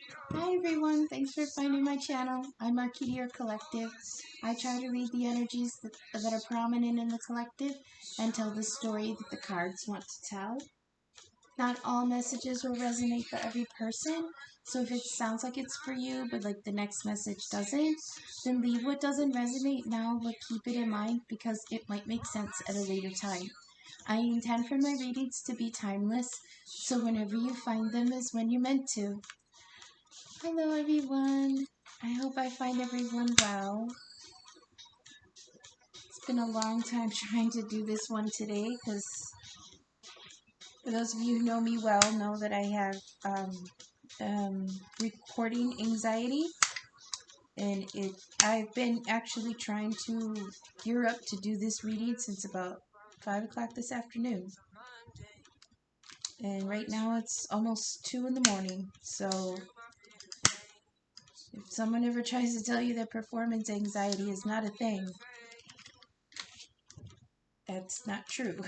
Hi everyone, thanks for finding my channel. I'm Arkytior Collective. I try to read the energies that are prominent in the collective and tell the story that the cards want to tell. Not all messages will resonate for every person, so if it sounds like it's for you but like the next message doesn't, then leave what doesn't resonate now, but keep it in mind because it might make sense at a later time. I intend for my readings to be timeless, so whenever you find them is when you're meant to. Hello everyone. I hope I find everyone well. It's been a long time trying to do this one today because for those of you who know me well know that I have recording anxiety, and I've been actually trying to gear up to do this reading since about 5 o'clock this afternoon. And right now it's almost 2 in the morning, so if someone ever tries to tell you that performance anxiety is not a thing, that's not true.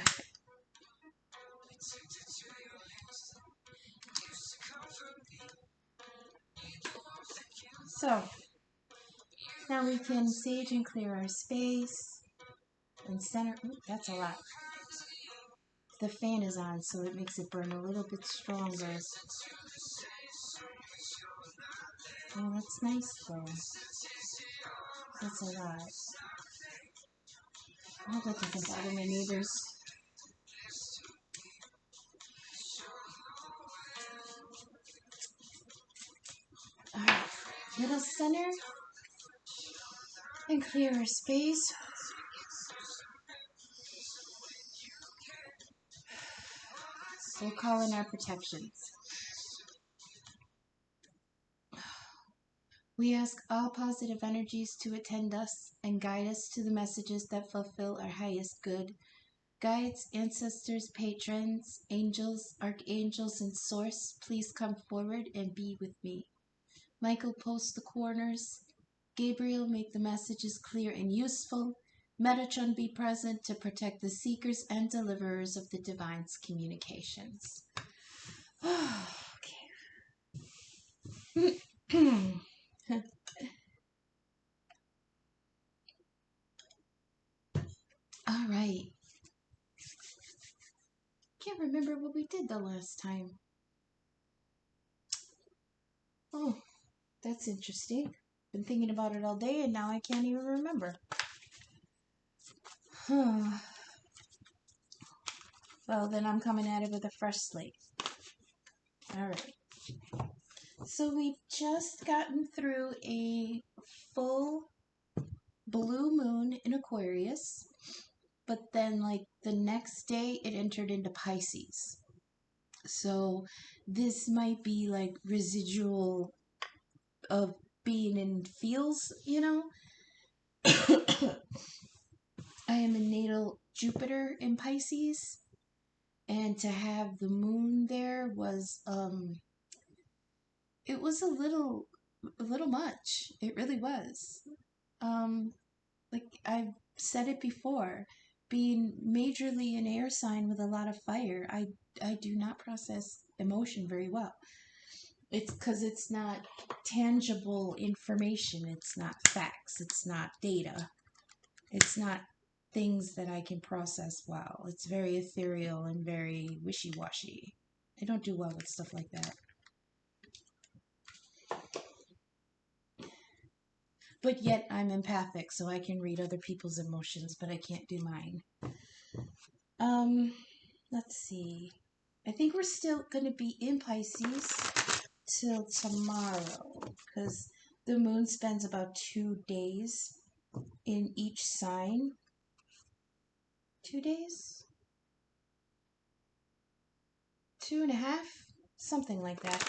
So, now we can sage and clear our space and center. Ooh, that's a lot. The fan is on, so it makes it burn a little bit stronger. Oh, that's nice though. That's a lot. I hope that doesn't bother my neighbors. Alright, little center and clear our space. We'll call in our protections. We ask all positive energies to attend us and guide us to the messages that fulfill our highest good. Guides, ancestors, patrons, angels, archangels, and source, please come forward and be with me. Michael, post the corners. Gabriel, make the messages clear and useful. Metatron, be present to protect the seekers and deliverers of the divine's communications. Okay. All right. Can't remember what we did the last time. Oh, that's interesting. Been thinking about it all day and now I can't even remember. Well, then I'm coming at it with a fresh slate. Alright. So we've just gotten through a full blue moon in Aquarius, but then like the next day it entered into Pisces. So this might be like residual of being in feels, you know? I am in natal Jupiter in Pisces, and to have the moon there was it was a little much. It really was. Like I've said it before, being majorly an air sign with a lot of fire, I do not process emotion very well. It's because it's not tangible information. It's not facts. It's not data. It's not things that I can process well. It's very ethereal and very wishy-washy. I don't do well with stuff like that. But yet I'm empathic, so I can read other people's emotions, but I can't do mine. Let's see. I think we're still going to be in Pisces till tomorrow, because the moon spends about 2 days in each sign. 2 days? 2.5? Something like that.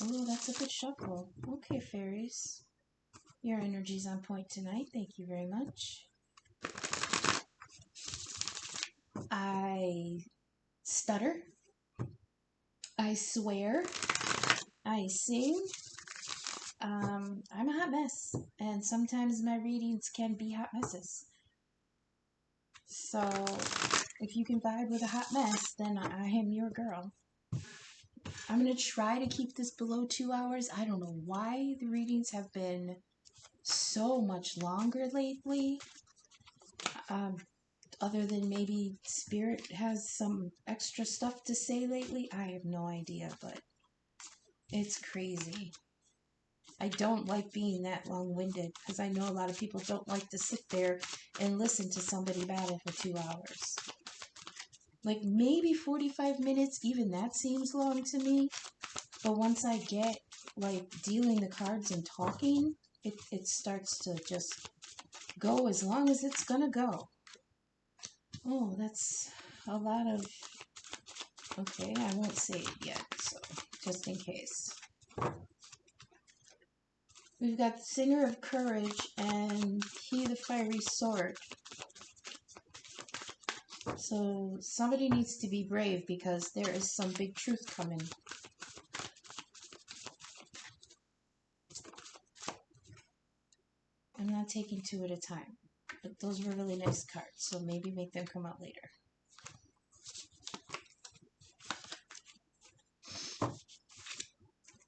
Oh, that's a good shuffle. Okay, fairies. Your energy's on point tonight. Thank you very much. I stutter. I swear. I sing. I'm a hot mess, and sometimes my readings can be hot messes. So, if you can vibe with a hot mess, then I am your girl. I'm going to try to keep this below 2 hours. I don't know why the readings have been so much longer lately. Other than maybe Spirit has some extra stuff to say lately. I have no idea, but it's crazy. I don't like being that long-winded because I know a lot of people don't like to sit there and listen to somebody babble for 2 hours. Like maybe 45 minutes, even that seems long to me. But once I get like dealing the cards and talking, it starts to just go as long as it's gonna go. Oh, that's a lot of... Okay, I won't say it yet, so just in case. We've got the Singer of Courage and he the Fiery Sword. So somebody needs to be brave because there is some big truth coming. I'm not taking 2 at a time, but those were really nice cards, so maybe make them come out later.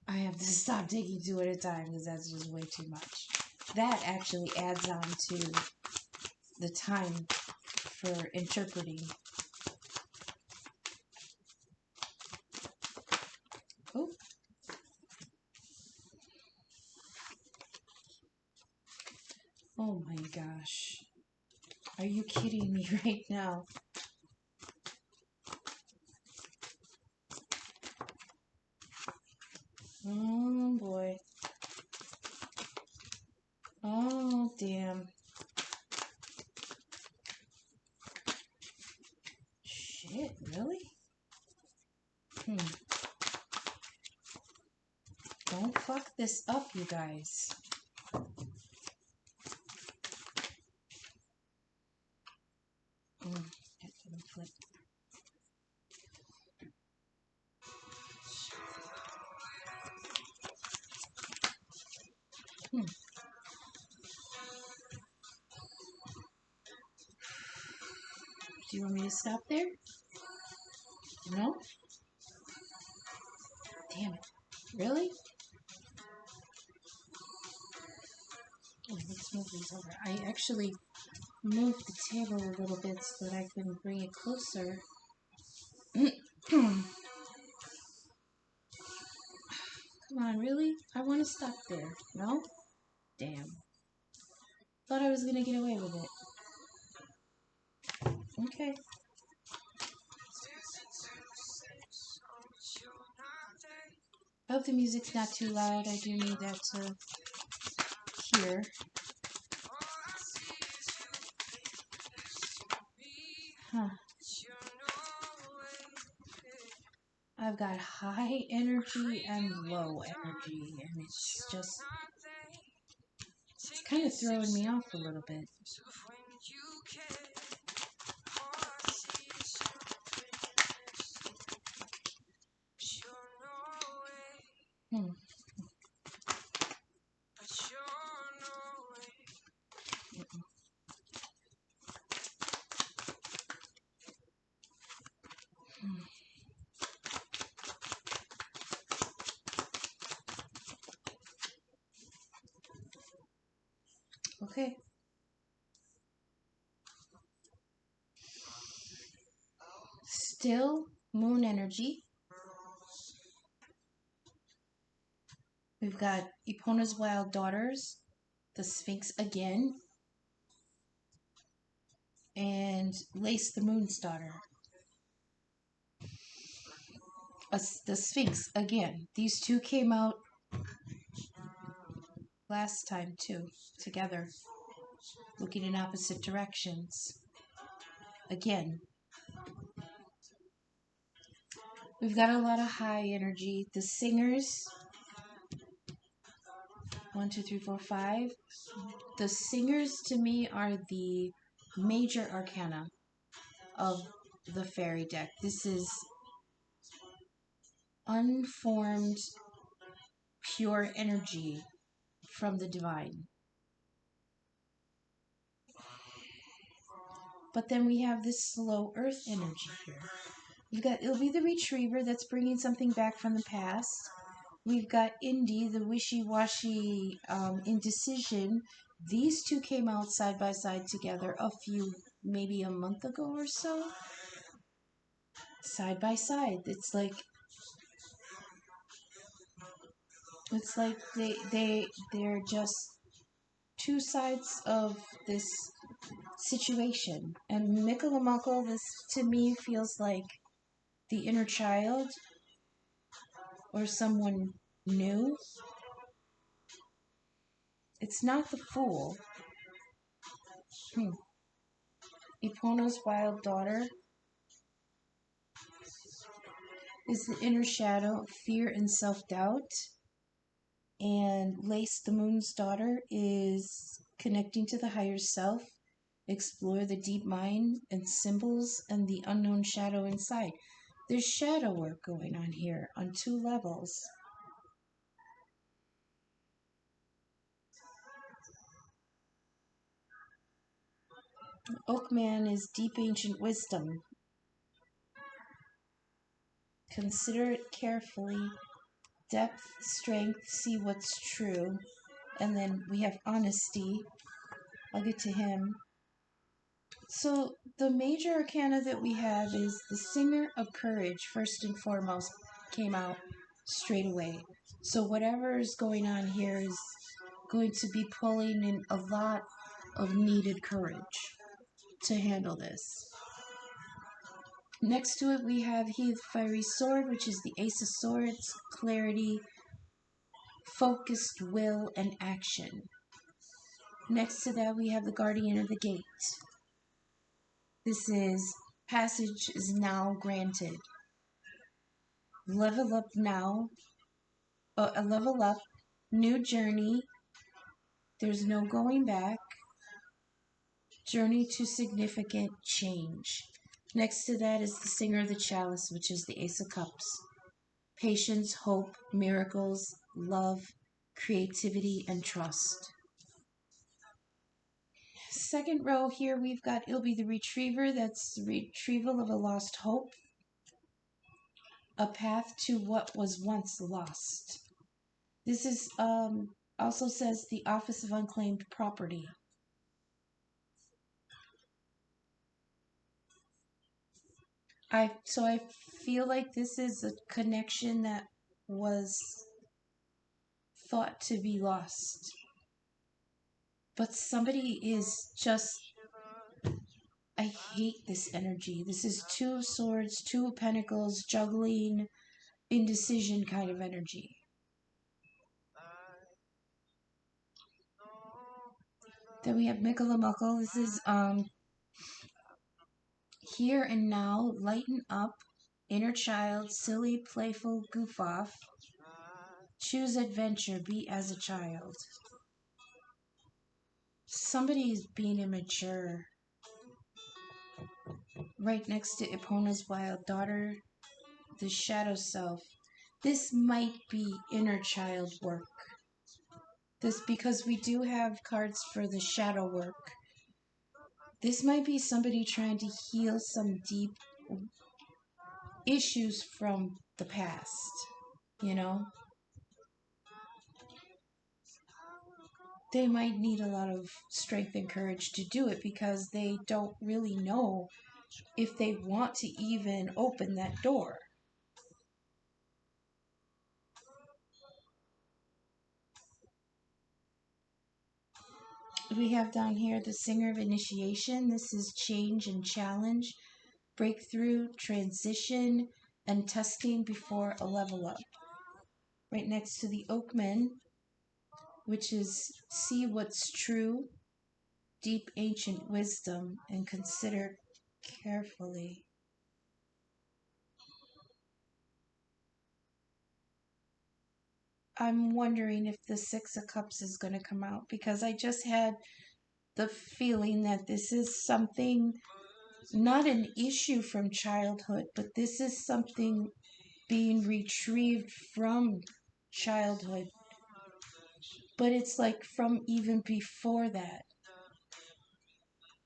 I have to stop taking 2 at a time because that's just way too much. That actually adds on to the time for interpreting. Oh. Oh my gosh. Are you kidding me right now? Oh boy. Oh damn. Shit, really? Don't fuck this up, you guys. That didn't flip. Do you want me to stop there? No? Damn it. Really? Oh, let's move these over. I actually moved the table a little bit so that I can bring it closer. Come on, really? I want to stop there. No? Damn. Thought I was gonna get away with it. Okay. I hope the music's not too loud. I do need that to hear. Huh. I've got high energy and low energy, and it's just... it's kind of throwing me off a little bit. Okay. Still moon energy. We've got Epona's Wild Daughters, the Sphinx again, and Lace the Moon's Daughter. The Sphinx again. These two came out last time too, together, looking in opposite directions. Again. We've got a lot of high energy. The Singers. 1, 2, 3, 4, 5. The Singers to me are the major arcana of the fairy deck. This is unformed, pure energy from the divine. But then we have this slow earth energy here. You've got Ilby the Retriever that's bringing something back from the past. We've got Indy, the wishy-washy indecision. These two came out side by side together maybe a month ago or so. Side by side. It's like they're just two sides of this situation. And Mikalamako, this to me feels like the inner child or someone new. It's not the fool. Epona's wild daughter is the inner shadow of fear and self-doubt. And Lace, the moon's daughter, is connecting to the higher self, explore the deep mind and symbols and the unknown shadow inside. There's shadow work going on here on two levels. Oakman is deep ancient wisdom. Consider it carefully. Depth, strength, see what's true. And then we have honesty. I'll get to him. So the major arcana that we have is the Singer of Courage, first and foremost, came out straight away. So whatever is going on here is going to be pulling in a lot of needed courage to handle this. Next to it we have He Fiery Sword, which is the Ace of Swords, clarity, focused will, and action. Next to that we have the Guardian of the Gate. This is passage is now granted. Level up now. A level up. New journey. There's no going back. Journey to significant change. Next to that is the Singer of the Chalice, which is the Ace of Cups. Patience, hope, miracles, love, creativity, and trust. Second row here we've got Ilby the Retriever. That's the retrieval of a lost hope. A path to what was once lost. This is also says the Office of Unclaimed Property. I feel like this is a connection that was thought to be lost. But somebody is just, I hate this energy. This is two swords, two pentacles, juggling, indecision kind of energy. Then we have Mikalamako. This is here and now, lighten up, inner child, silly, playful, goof off. Choose adventure, be as a child. Somebody is being immature. Right next to Epona's wild daughter, the shadow self. This might be inner child work. This because we do have cards for the shadow work. This might be somebody trying to heal some deep issues from the past, you know? They might need a lot of strength and courage to do it because they don't really know if they want to even open that door. We have down here the Singer of Initiation. This is change and challenge, breakthrough, transition, and testing before a level up. Right next to the Oakman, which is see what's true, deep ancient wisdom, and consider carefully. I'm wondering if the Six of Cups is going to come out because I just had the feeling that this is something, not an issue from childhood, but this is something being retrieved from childhood. But it's like from even before that.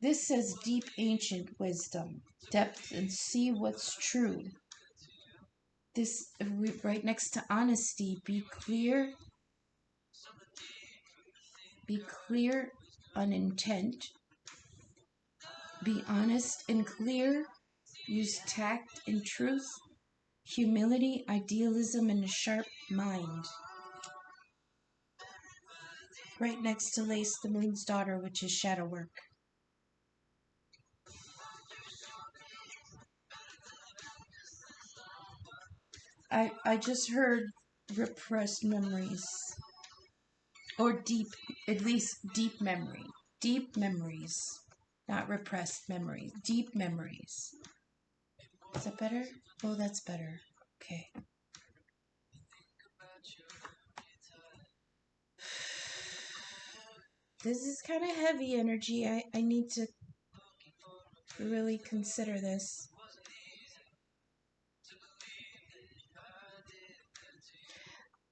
This says deep ancient wisdom, depth, and see what's true. This right next to honesty, be clear on intent, be honest and clear, use tact and truth, humility, idealism, and a sharp mind. Right next to Lace, the moon's daughter, which is shadow work. I just heard repressed memories. Or deep, at least deep memory. Deep memories. Not repressed memories. Deep memories. Is that better? Oh, that's better. Okay. This is kind of heavy energy. I need to really consider this.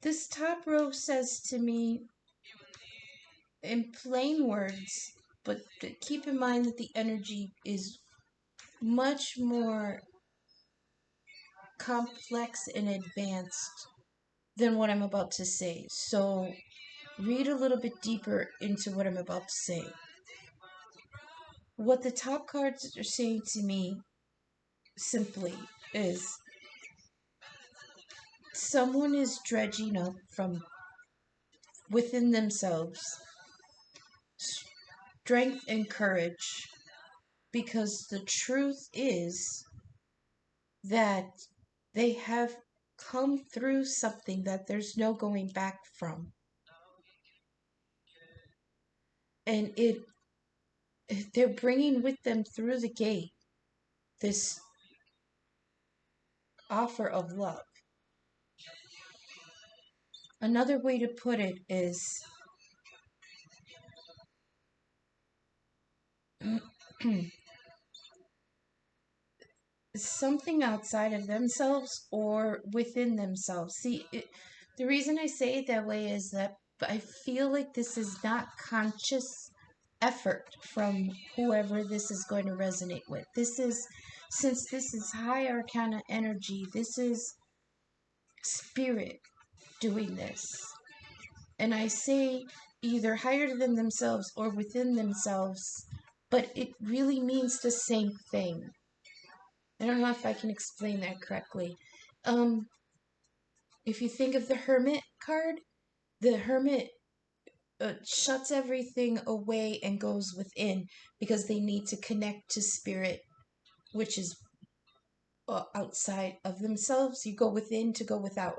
This top row says to me, in plain words, but keep in mind that the energy is much more complex and advanced than what I'm about to say. So read a little bit deeper into what I'm about to say. What the top cards are saying to me simply is someone is dredging up from within themselves strength and courage, because the truth is that they have come through something that there's no going back from. And they're bringing with them through the gate this offer of love. Another way to put it is something outside of themselves or within themselves. See, the reason I say it that way is that I feel like this is not conscious effort from whoever this is going to resonate with. Since this is high arcana energy, this is spirit doing this. And I say either higher than themselves or within themselves, but it really means the same thing. I don't know if I can explain that correctly. If you think of the Hermit card, the Hermit shuts everything away and goes within because they need to connect to spirit, which is outside of themselves. You go within to go without.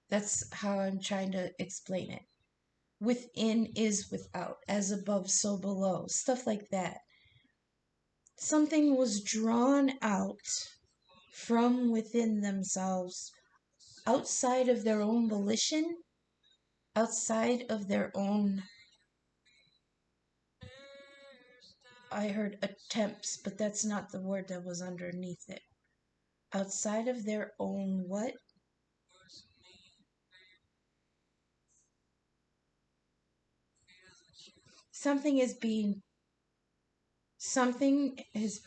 That's how I'm trying to explain it. Within is without, as above, so below, stuff like that. Something was drawn out from within themselves, outside of their own volition, outside of their own, I heard attempts, but that's not the word that was underneath it. Outside of their own what? Something is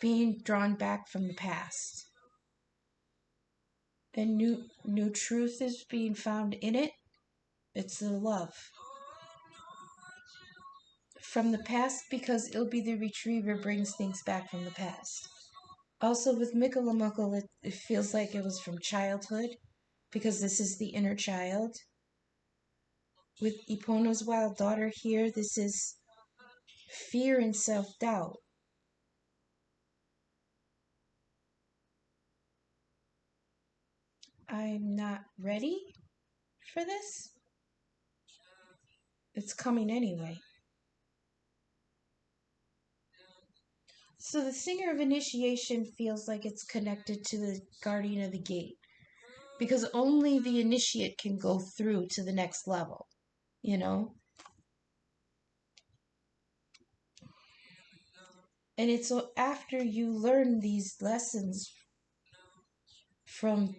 being drawn back from the past. And new truth is being found in it. It's the love from the past, because it'll be the retriever brings things back from the past. Also with Mikalamuckle, it feels like it was from childhood, because this is the inner child. With Epona's wild daughter here, this is fear and self-doubt. I'm not ready for this. It's coming anyway. So the Singer of Initiation feels like it's connected to the Guardian of the Gate, because only the initiate can go through to the next level, you know? And it's after you learn these lessons from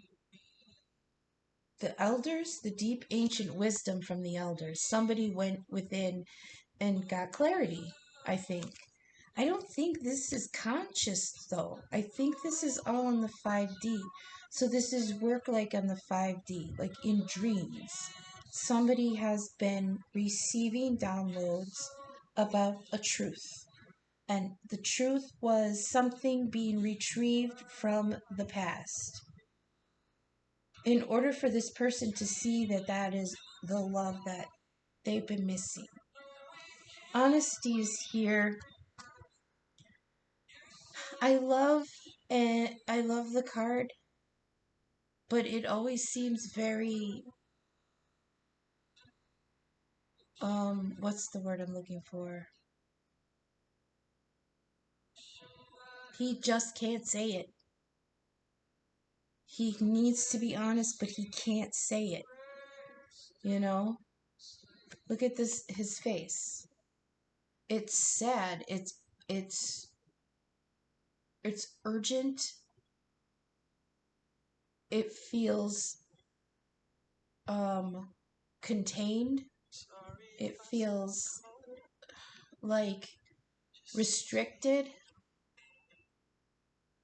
the elders, the deep ancient wisdom from the elders. Somebody went within and got clarity, I think. I don't think this is conscious, though. I think this is all on the 5D. So this is work like on the 5D, like in dreams. Somebody has been receiving downloads about a truth. And the truth was something being retrieved from the past. In order for this person to see that that is the love that they've been missing. Honesty is here. I love the card, but it always seems very what's the word I'm looking for? He just can't say it. He needs to be honest, but he can't say it. You know? Look at his face. It's sad. It's urgent. It feels contained. It feels like restricted.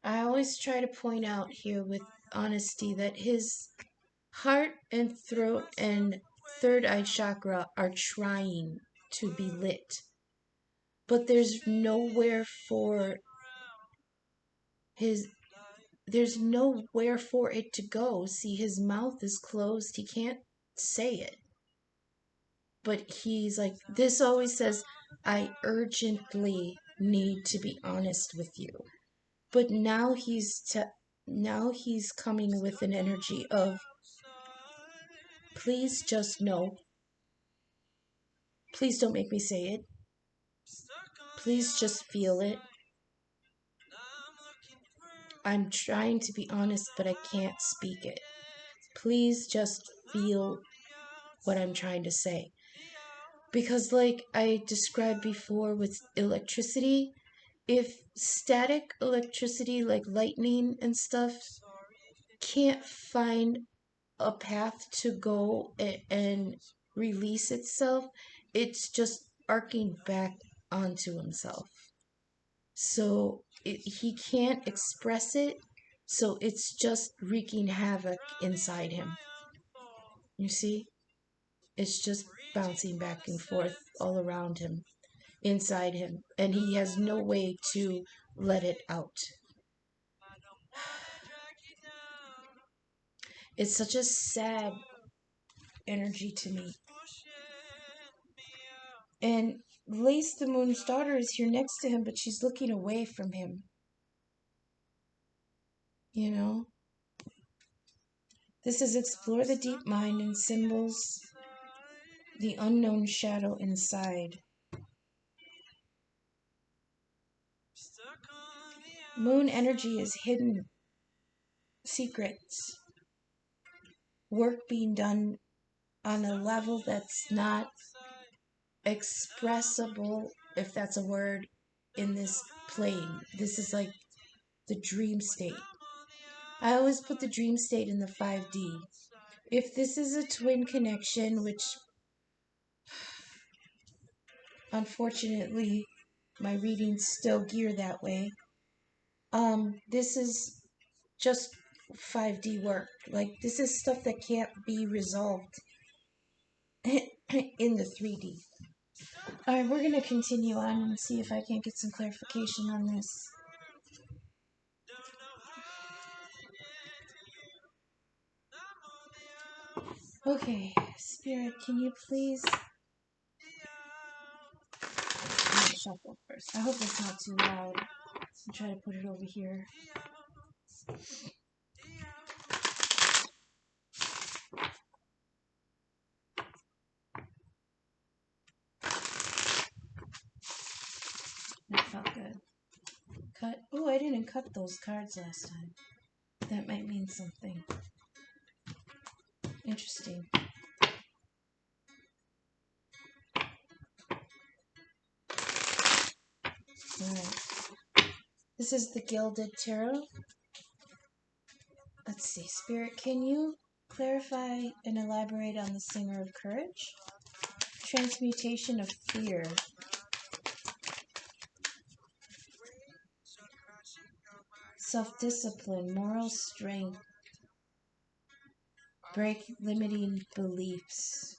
I always try to point out here with honesty that his heart and throat and third eye chakra are trying to be lit. But there's nowhere for it to go. See, his mouth is closed. He can't say it. But he's like, this always says, I urgently need to be honest with you. But now he's coming with an energy of, please just know. Please don't make me say it. Please just feel it. I'm trying to be honest, but I can't speak it. Please just feel what I'm trying to say. Because like I described before with electricity, if static electricity like lightning and stuff can't find a path to go and release itself, it's just arcing back onto himself. So he can't express it, so it's just wreaking havoc inside him. You see? It's just bouncing back and forth all around him, inside him, and he has no way to let it out. It's such a sad energy to me. And Lace, the Moon's daughter, is here next to him, but she's looking away from him. You know? This is explore the deep mind and symbols, the unknown shadow inside. Moon energy is hidden secrets. Work being done on a level that's not expressible, if that's a word, in this plane. This is like the dream state. I always put the dream state in the 5D. If this is a twin connection, which unfortunately my readings still gear that way, this is just 5D work. Like, this is stuff that can't be resolved in the 3D. Alright, we're going to continue on and see if I can get some clarification on this. Okay, Spirit, can you please... I'm going to shuffle first. I hope it's not too loud. I'll try to put it over here. That felt good. Cut. Oh, I didn't cut those cards last time. That might mean something. Interesting. Alright. This is the Gilded Tarot. Let's see. Spirit, can you clarify and elaborate on the Singer of Courage? Transmutation of fear. self-discipline, moral strength, break limiting beliefs,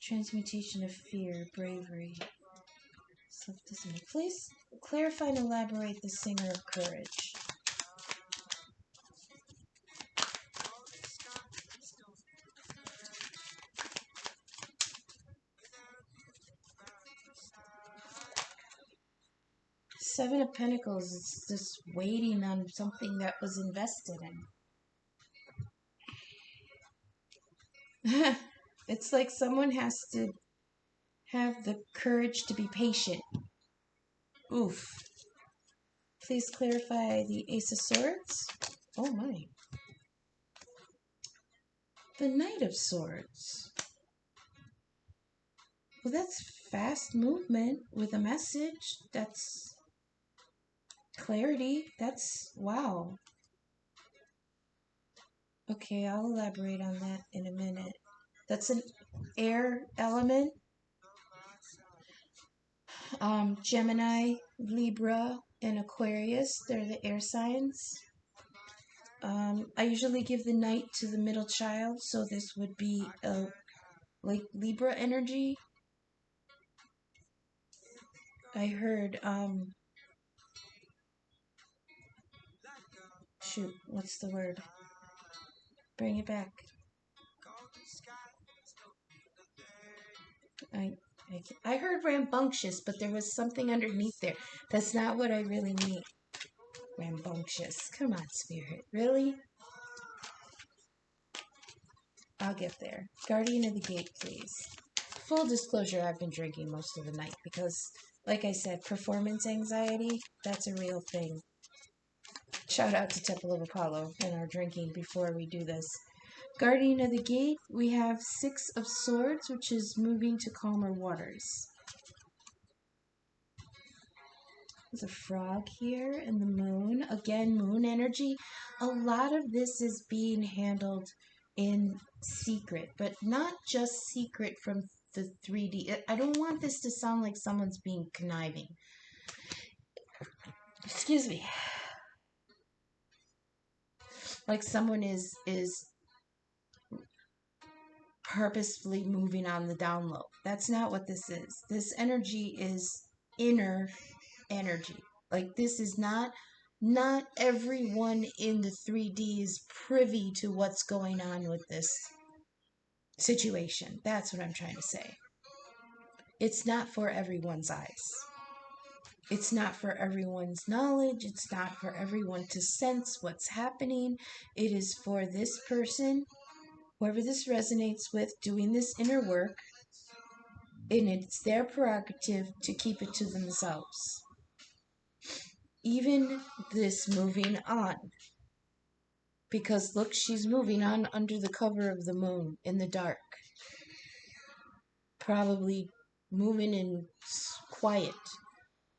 transmutation of fear, bravery, self-discipline. Please clarify and elaborate the singer of courage. Seven of Pentacles is just waiting on something that was invested in. It's like someone has to have the courage to be patient. Oof. Please clarify the Ace of Swords. Oh my. The Knight of Swords. Well, that's fast movement with a message. That's clarity. That's wow. Okay, I'll elaborate on that in a minute. That's an air element. Gemini, Libra, and Aquarius, they're the air signs. I usually give the Knight to the middle child, so this would be like Libra energy. I heard, shoot, what's the word? Bring it back. I heard rambunctious, but there was something underneath there. That's not what I really mean. Rambunctious. Come on, Spirit. Really? I'll get there. Guardian of the Gate, please. Full disclosure, I've been drinking most of the night because, like I said, performance anxiety, that's a real thing. Shout out to Temple of Apollo and our drinking before we do this. Guardian of the Gate, we have Six of Swords, which is moving to calmer waters. There's a frog here and the moon. Again, moon energy. A lot of this is being handled in secret, but not just secret from the 3D. I don't want this to sound like someone's being conniving. Excuse me. Like someone is purposefully moving on the down low. That's not what this is. This energy is inner energy. Like this is not everyone in the 3D is privy to what's going on with this situation. That's what I'm trying to say. It's not for everyone's eyes. It's not for everyone's knowledge. It's not for everyone to sense what's happening. It is for this person, whoever this resonates with, doing this inner work, and it's their prerogative to keep it to themselves. Even this moving on. Because look, she's moving on under the cover of the moon in the dark. Probably moving in quiet.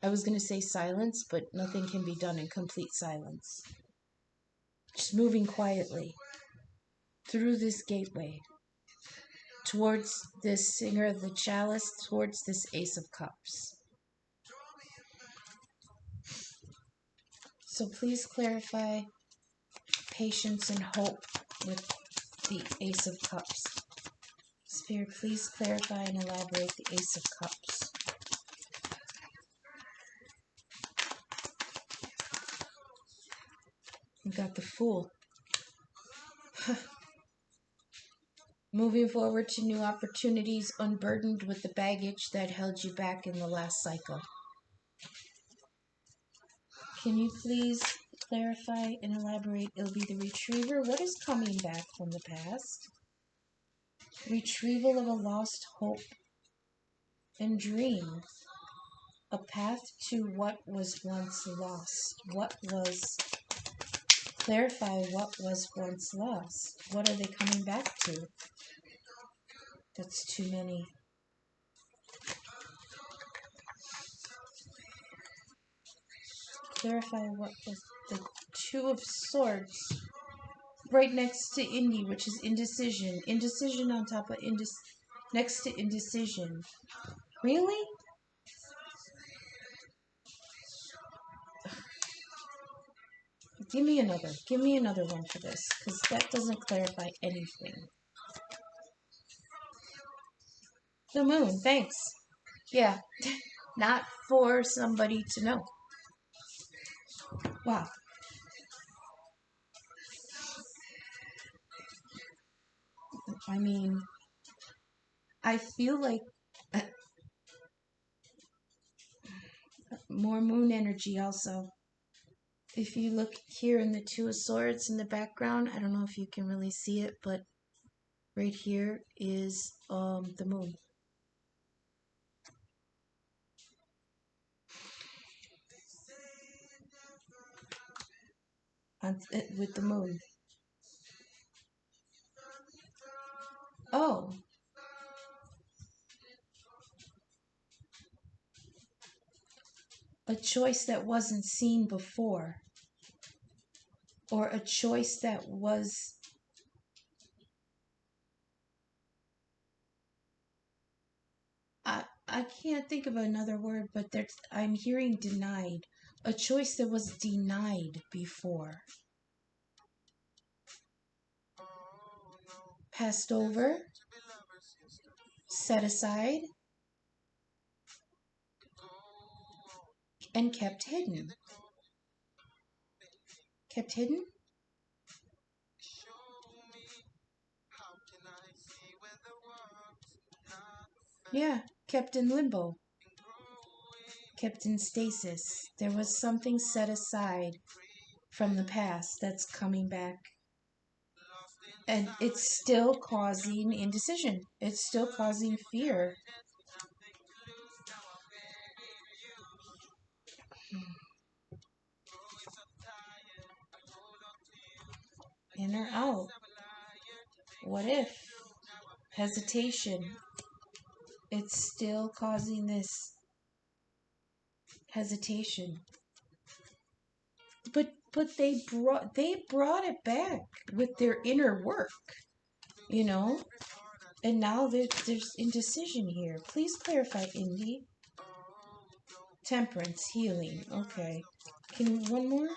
I was going to say silence, but nothing can be done in complete silence. Just moving quietly through this gateway towards this singer of the chalice, towards this Ace of Cups. So please clarify patience and hope with the Ace of Cups. Spirit, please clarify and elaborate the Ace of Cups. You got the Fool. Moving forward to new opportunities, unburdened with the baggage that held you back in the last cycle. Can you please clarify and elaborate? It'll be the Retriever. What is coming back from the past? Retrieval of a lost hope and dream. A path to what was once lost. Clarify what was once lost. What are they coming back to? That's too many. Clarify what was the Two of Swords. Right next to Indie, which is indecision. Indecision on top of next to indecision. Really? Give me another one for this, because that doesn't clarify anything. The moon, thanks. Yeah, not for somebody to know. Wow. I mean, I feel like more moon energy also. If you look here in the Two of Swords in the background, I don't know if you can really see it, but right here is the moon. With the moon. Oh. A choice that wasn't seen before. Or a choice that was... I can't think of another word, but I'm hearing denied. A choice that was denied before. Passed over. Set aside. And kept hidden. Kept hidden? Yeah, kept in limbo. Kept in stasis. There was something set aside from the past that's coming back. And it's still causing indecision. It's still causing fear. In or out? What if? Hesitation. It's still causing this hesitation. But they brought it back with their inner work, you know? And now there's indecision here. Please clarify, Indy. Temperance, healing. Okay. Can one more?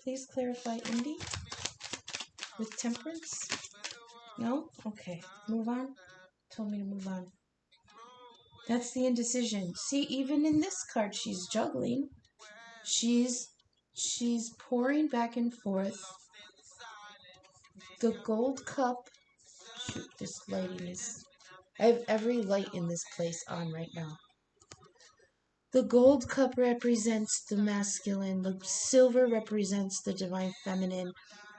Please clarify, Indy. With temperance? No? Okay. Move on. Told me to move on. That's the indecision. See, even in this card, she's juggling. She's pouring back and forth. The gold cup. Shoot, this lighting is... I have every light in this place on right now. The gold cup represents the masculine. The silver represents the divine feminine.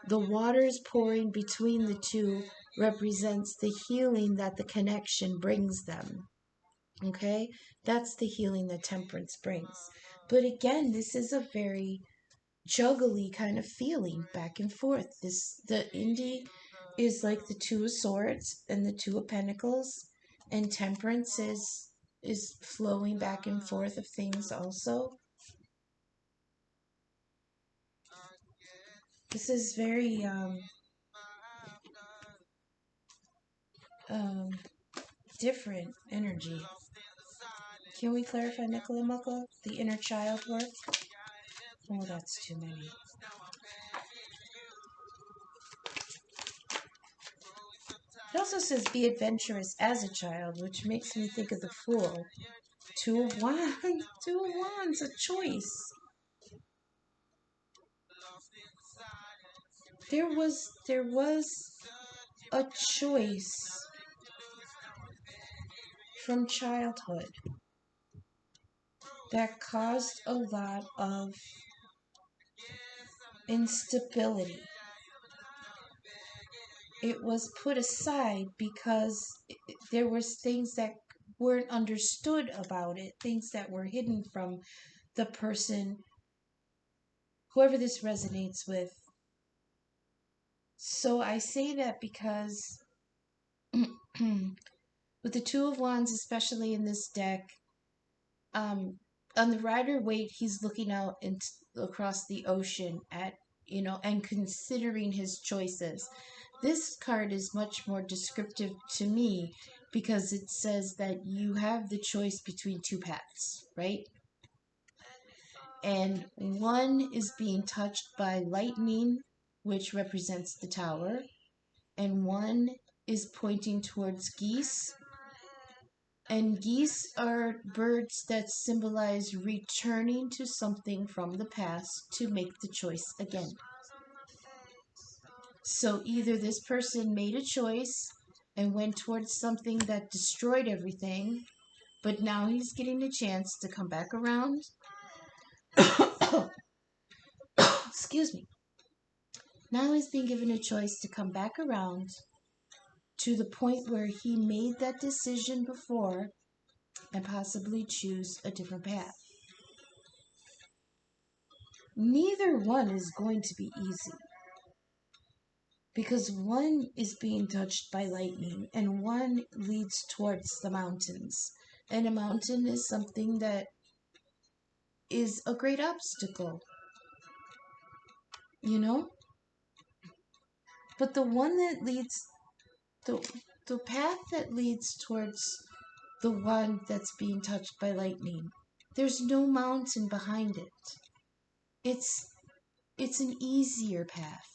The waters pouring between the two represents the healing that the connection brings them. Okay? That's the healing that temperance brings. But again, this is a very juggly kind of feeling back and forth. The Indy is like the Two of Swords and the Two of Pentacles, and temperance is flowing back and forth of things also. This is very different energy. Can we clarify Nicola Muckle? The inner child work? Oh, that's too many. It also says be adventurous as a child, which makes me think of the Fool. Two of Wands. Two of Wands, a choice. There was a choice from childhood that caused a lot of instability. It was put aside because there was things that weren't understood about it, things that were hidden from the person, whoever this resonates with. So I say that because with the Two of Wands, especially in this deck, on the Rider-Waite, he's looking out across the ocean at, and considering his choices. This card is much more descriptive to me because it says that you have the choice between two paths, right? And one is being touched by lightning, which represents the tower, and one is pointing towards geese. And geese are birds that symbolize returning to something from the past to make the choice again. So either this person made a choice and went towards something that destroyed everything, but now he's getting a chance to come back around. Excuse me. Now he's being given a choice to come back around to the point where he made that decision before and possibly choose a different path. Neither one is going to be easy, because one is being touched by lightning and one leads towards the mountains. And a mountain is something that is a great obstacle, you know? But the one that leads, the path that leads towards the one that's being touched by lightning, there's no mountain behind it. It's an easier path.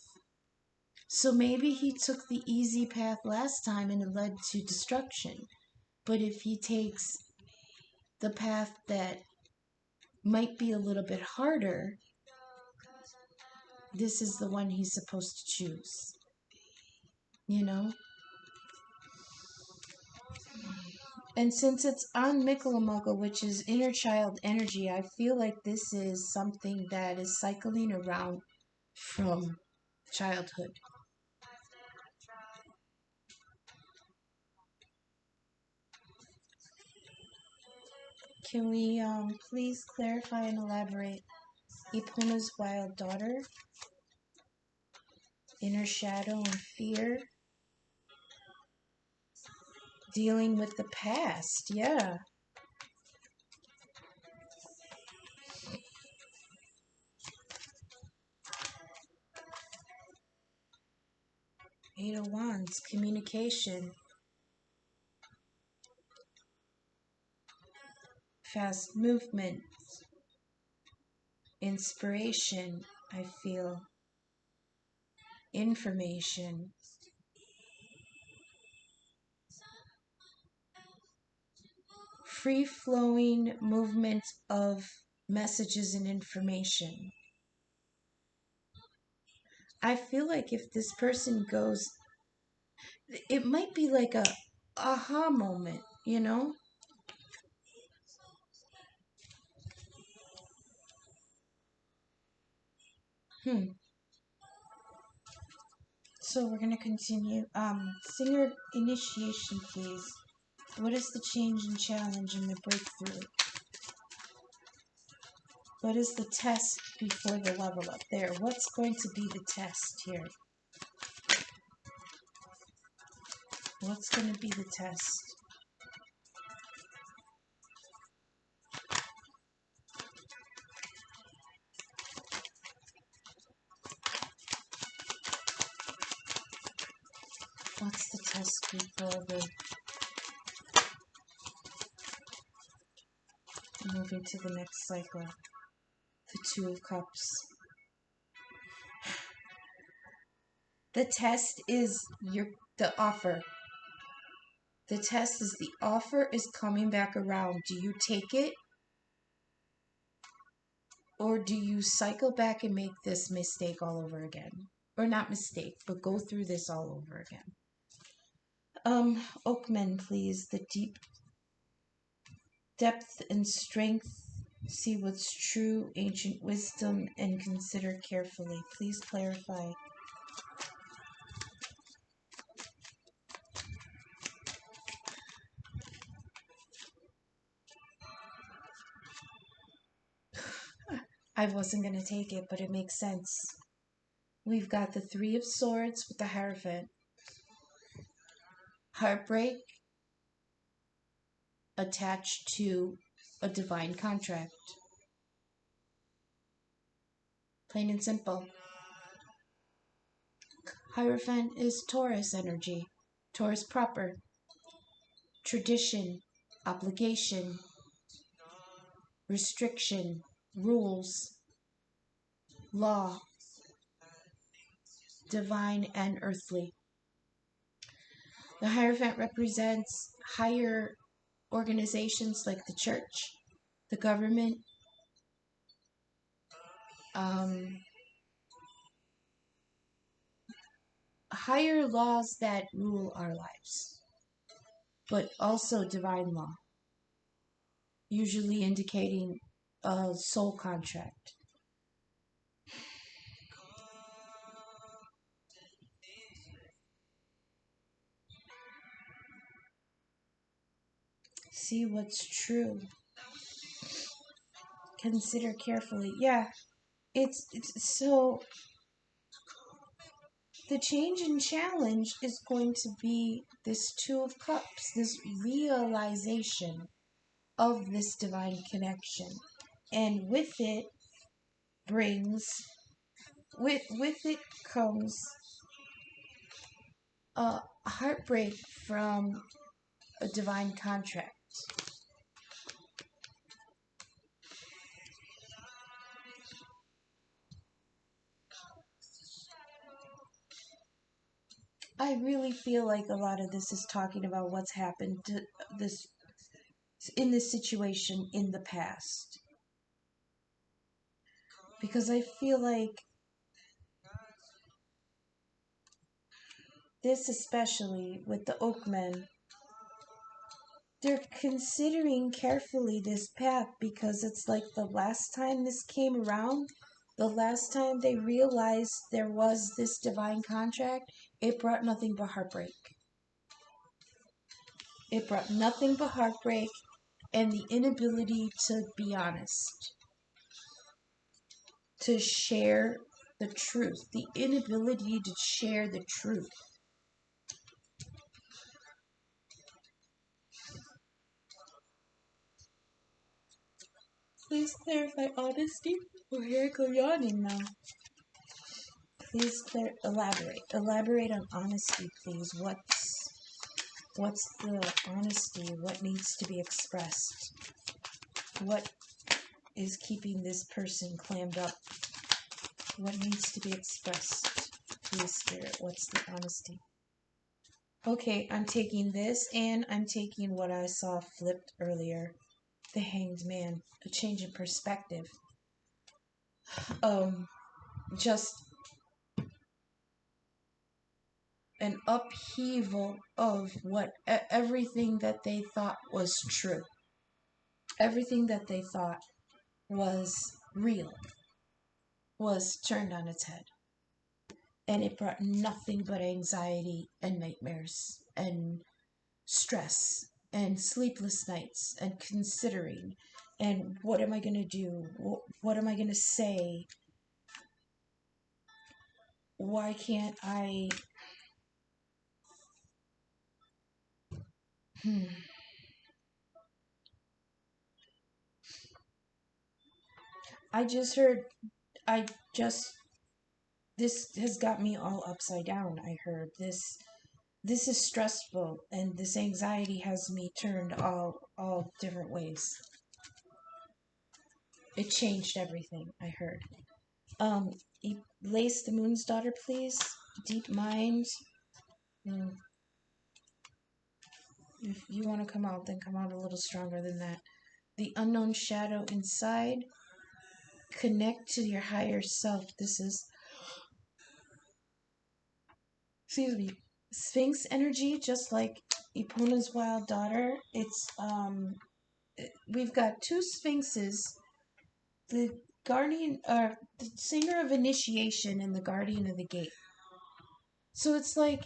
So maybe he took the easy path last time and it led to destruction. But if he takes the path that might be a little bit harder, this is the one he's supposed to choose. You know? And since it's on Mikkalamukkla, which is inner child energy, I feel like this is something that is cycling around from childhood. Can we please clarify and elaborate Ipuna's wild daughter, inner shadow and fear, dealing with the past? Yeah. Eight of Wands, communication, fast movement, inspiration, I feel, information. Free-flowing movement of messages and information. I feel like if this person goes, it might be like a aha moment, you know? So we're going to continue. Singer initiation, please. What is the change and challenge and the breakthrough? What is the test before the level up? There. What's going to be the test here? What's going to be the test? What's the test before the moving to the next cycle? The Two of Cups. The test is the offer. The test is the offer is coming back around. Do you take it? Or do you cycle back and make this mistake all over again? Or not mistake, but go through this all over again. Oakman, please. The deep depth and strength. See what's true, ancient wisdom, and consider carefully. Please clarify. I wasn't going to take it, but it makes sense. We've got the Three of Swords with the Hierophant. Heartbreak attached to a divine contract. Plain and simple. Hierophant is Taurus energy. Taurus proper. Tradition, obligation, restriction, rules, law, divine and earthly. The Hierophant represents higher organizations like the church, the government, higher laws that rule our lives, but also divine law, usually indicating a soul contract. See what's true. Consider carefully. Yeah, it's so the change and challenge is going to be this Two of Cups, this realization of this divine connection. And with it comes a heartbreak from a divine contract. I really feel like a lot of this is talking about what's happened to this in this situation in the past. Because I feel like this, especially with the Oakmen, they're considering carefully this path because it's like the last time this came around, the last time they realized there was this divine contract, it brought nothing but heartbreak. It brought nothing but heartbreak and the inability to be honest, to share the truth, the inability to share the truth. Please clarify honesty. Oh, here I go yawning now. Please elaborate. Elaborate on honesty, please. What's the honesty? What needs to be expressed? What is keeping this person clammed up? What needs to be expressed? Please, Spirit, what's the honesty? Okay, I'm taking this and I'm taking what I saw flipped earlier. The Hanged Man. A change in perspective. Just an upheaval of what everything that they thought was true. Everything that they thought was real was turned on its head. And it brought nothing but anxiety and nightmares and stress and sleepless nights and considering and what am I going to do? What am I going to say? Why can't I... This has got me all upside down. I heard this is stressful, and this anxiety has me turned all different ways. It changed everything, I heard. Lace the Moon's Daughter, please. Deep Mind. If you want to come out, then come out a little stronger than that. The Unknown Shadow Inside. Connect to your higher self. This is... Excuse me. Sphinx energy, just like Epona's Wild Daughter. It's, we've got two Sphinxes. The Guardian, the Singer of Initiation and the Guardian of the Gate. So it's like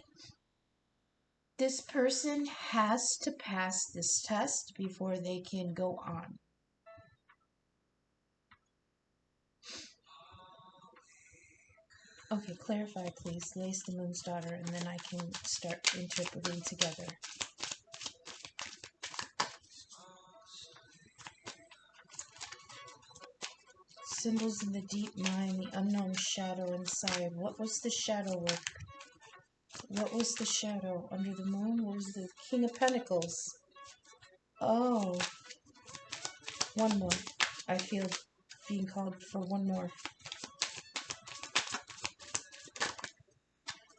this person has to pass this test before they can go on. Okay, clarify please. Lace the Moon's Daughter, and then I can start interpreting together. Symbols in the deep mind, the unknown shadow inside. What was the shadow work? What was the shadow under the moon? What was the King of Pentacles? Oh. One more. I feel being called for one more.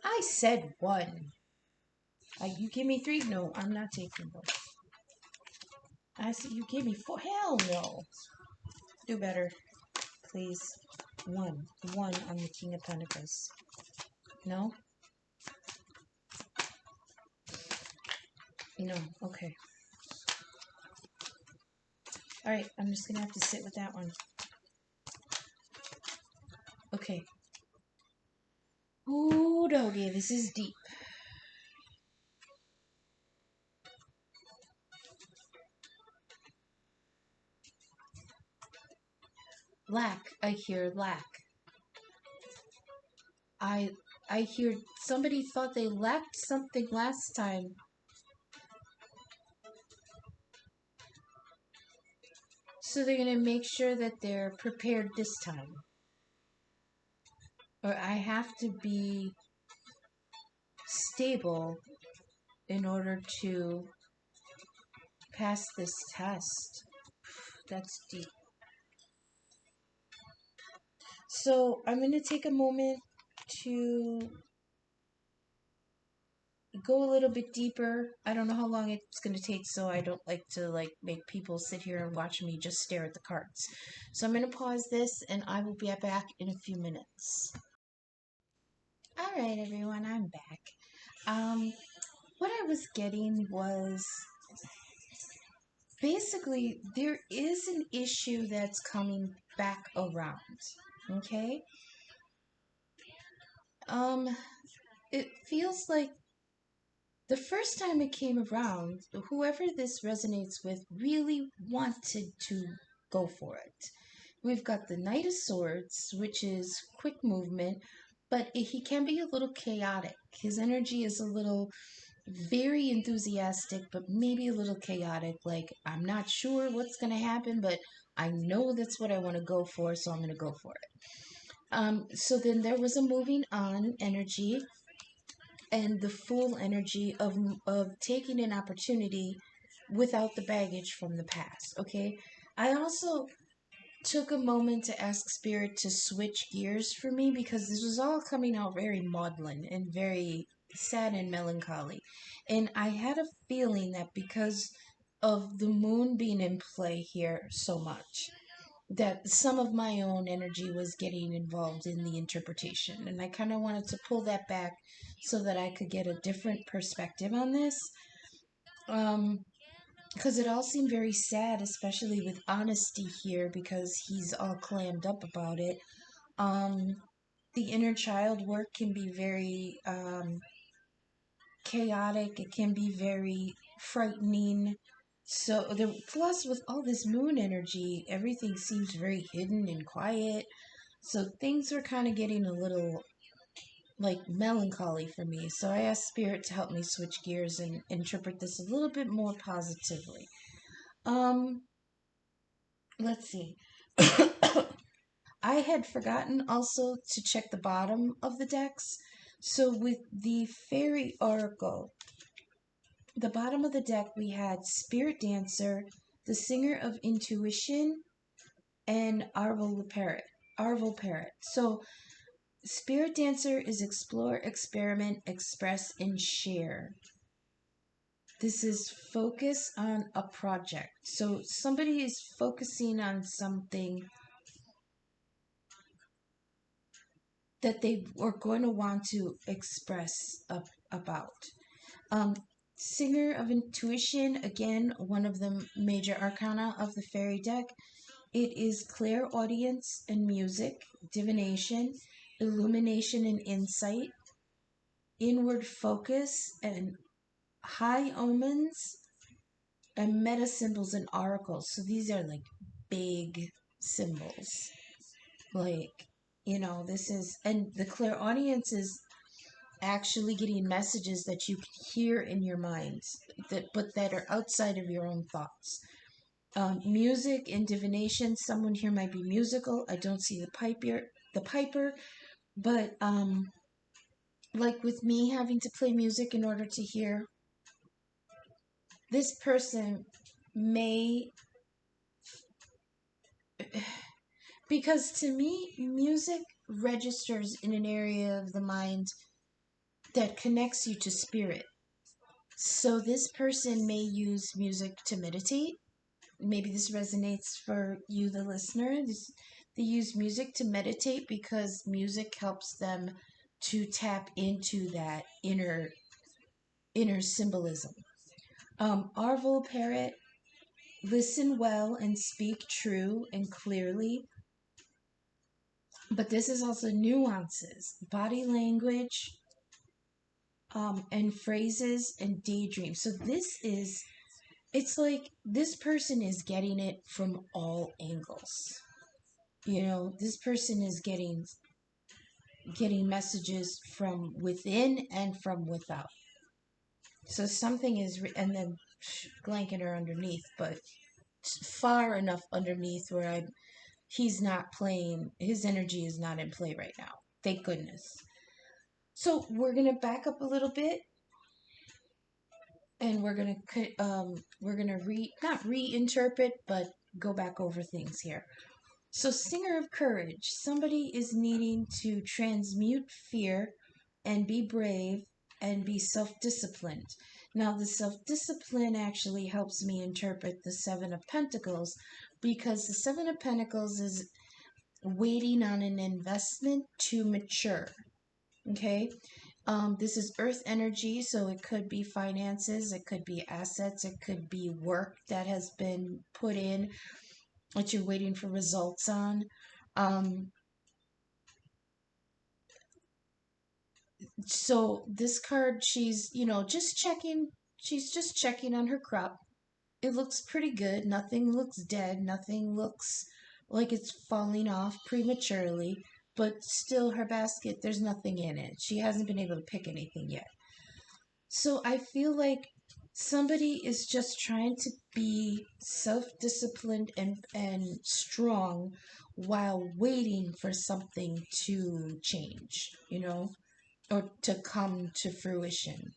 I said one. You give me 3? No, I'm not taking those. I said you gave me 4. Hell no. Do better, please. 1 on the King of Pentacles. No? No. Okay. Alright, I'm just gonna have to sit with that one. Okay. Ooh, doggy, this is deep. Lack. I hear lack. I hear somebody thought they lacked something last time. So they're going to make sure that they're prepared this time. Or I have to be stable in order to pass this test. That's deep. So I'm going to take a moment to go a little bit deeper. I don't know how long it's going to take, so I don't like to make people sit here and watch me just stare at the cards. So I'm going to pause this and I will be back in a few minutes. Alright everyone, I'm back. What I was getting was basically there is an issue that's coming back around. Okay? It feels like the first time it came around, whoever this resonates with really wanted to go for it. We've got the Knight of Swords, which is quick movement, but he can be a little chaotic. His energy is a little very enthusiastic, but maybe a little chaotic. Like, I'm not sure what's going to happen, but I know that's what I want to go for, so I'm going to go for it. So then there was a moving on energy and the full energy of taking an opportunity without the baggage from the past. Okay, I also took a moment to ask Spirit to switch gears for me because this was all coming out very maudlin and very sad and melancholy, and I had a feeling that because of the moon being in play here so much, that some of my own energy was getting involved in the interpretation, and I kind of wanted to pull that back so that I could get a different perspective on this, because it all seemed very sad, especially with honesty here, because he's all clammed up about it. The inner child work can be very chaotic. It can be very frightening. So, plus with all this moon energy, everything seems very hidden and quiet. So things were kind of getting a little melancholy for me. So I asked Spirit to help me switch gears and interpret this a little bit more positively. Let's see. I had forgotten also to check the bottom of the decks. So with the Faerie Oracle, the bottom of the deck we had Spirit Dancer, the Singer of Intuition, and Arvel Parrot. So Spirit Dancer is explore, experiment, express, and share. This is focus on a project. So somebody is focusing on something that they are going to want to express about. Singer of Intuition, again, one of the major arcana of the fairy deck. It is clairaudience and music, divination, illumination and insight, inward focus, and high omens, and meta symbols and oracles. So these are big symbols. This is, and the clairaudience is actually getting messages that you can hear in your minds, but that are outside of your own thoughts. Music and divination, someone here might be musical. I don't see the piper, but with me having to play music in order to hear, this person may Because to me, music registers in an area of the mind that connects you to spirit. So this person may use music to meditate. Maybe this resonates for you, the listener. They use music to meditate because music helps them to tap into that inner symbolism. Arvel Parrot, listen well and speak true and clearly. But this is also nuances, body language, and phrases and daydreams. So it's like this person is getting it from all angles. This person is getting messages from within and from without. So something is, and then blanket are underneath, but far enough underneath where he's not playing, his energy is not in play right now. Thank goodness. So we're going to back up a little bit, and we're going to not reinterpret, but go back over things here. So Singer of Courage, somebody is needing to transmute fear and be brave and be self-disciplined. Now, the self-discipline actually helps me interpret the Seven of Pentacles, because the Seven of Pentacles is waiting on an investment to mature. Okay? This is earth energy, so it could be finances, it could be assets, it could be work that has been put in that you're waiting for results on. So this card, she's just checking on her crop. It looks pretty good. Nothing looks dead. Nothing looks like it's falling off prematurely. But still, her basket, there's nothing in it. She hasn't been able to pick anything yet. So I feel like somebody is just trying to be self-disciplined and strong while waiting for something to change, or to come to fruition.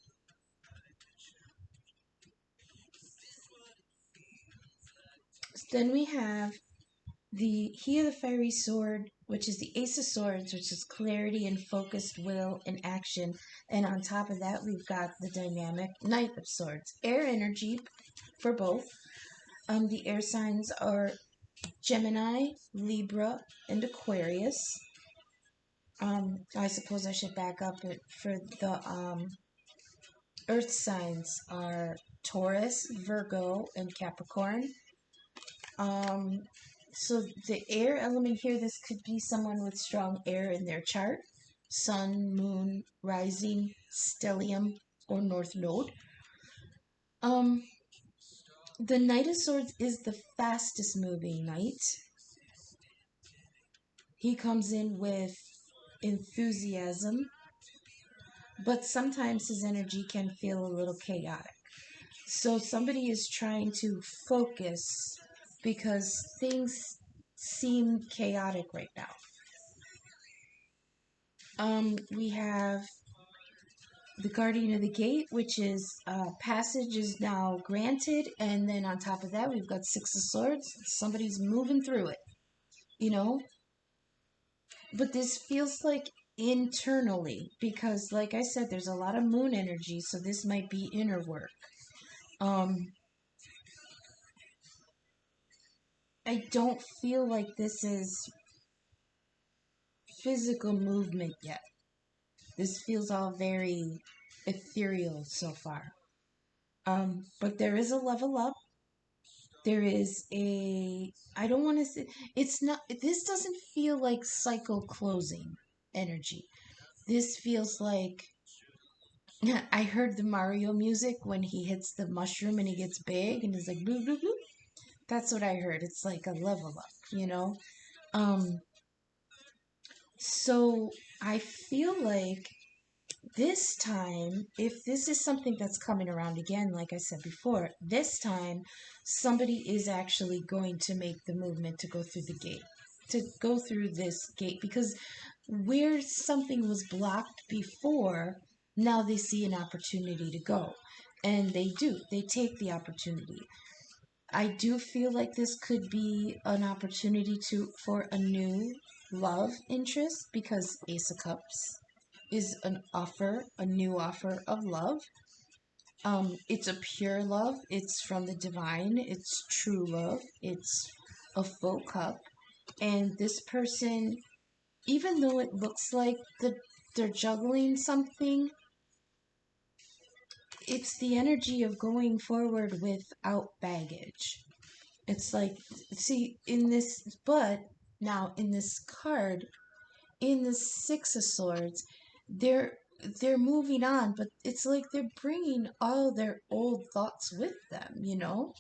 Then we have the Faerie Sword, which is the Ace of Swords, which is clarity and focused will and action. And on top of that, we've got the dynamic Knight of Swords. Air energy for both. The air signs are Gemini, Libra, and Aquarius. I suppose I should back up it for the earth signs are Taurus, Virgo, and Capricorn. So the air element here, this could be someone with strong air in their chart. Sun, moon, rising, stellium, or north node. The Knight of Swords is the fastest moving knight. He comes in with enthusiasm, but sometimes his energy can feel a little chaotic. So somebody is trying to focus because things seem chaotic right now. We have the Guardian of the Gate, which is passage is now granted, and then on top of that, we've got Six of Swords. Somebody's moving through it, But this feels like internally, because like I said, there's a lot of moon energy, so this might be inner work. I don't feel like this is physical movement yet. This feels all very ethereal so far. But there is a level up. There is I don't want to say, this doesn't feel like cycle closing energy. This feels like, I heard the Mario music when he hits the mushroom and he gets big and he's like, bloop, bloop, bloop. That's what I heard. It's like a level up, So I feel like this time, if this is something that's coming around again, like I said before, this time somebody is actually going to make the movement to go through the gate, to go through this gate, because where something was blocked before, now they see an opportunity to go. And they do. They take the opportunity. I do feel like this could be an opportunity for a new love interest, because Ace of Cups is a new offer of love. It's a pure love. It's from the divine. It's true love. It's a full cup. And this person, even though it looks like they're juggling something, it's the energy of going forward without baggage. It's like, see, but now in this card, in the Six of Swords, they're moving on, but it's like they're bringing all their old thoughts with them, you know?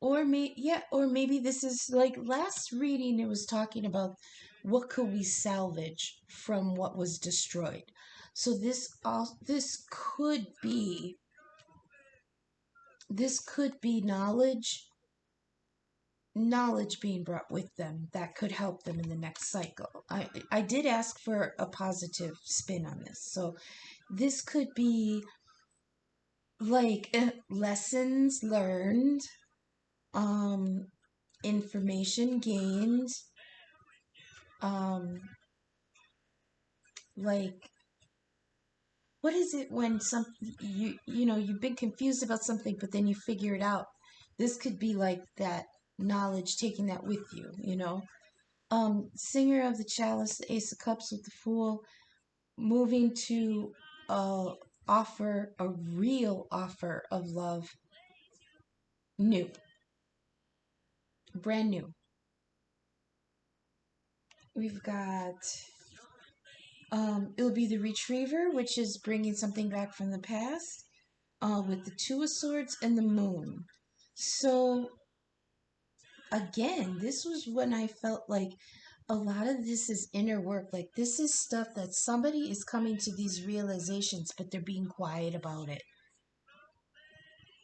Or maybe this is like last reading, it was talking about what could we salvage from what was destroyed. So this could be knowledge being brought with them that could help them in the next cycle. I did ask for a positive spin on this. So this could be like lessons learned, information gained, like, what is it when you've been confused about something, but then you figure it out? This could be like that knowledge, taking that with you, you know? Singer of the Chalice, the Ace of Cups with the Fool, moving to offer a real offer of love, new, brand new. We've got it'll be the Retriever, which is bringing something back from the past, with the Two of Swords and the Moon. So again, this was when I felt like a lot of this is inner work. Like, this is stuff that somebody is coming to these realizations, but they're being quiet about it.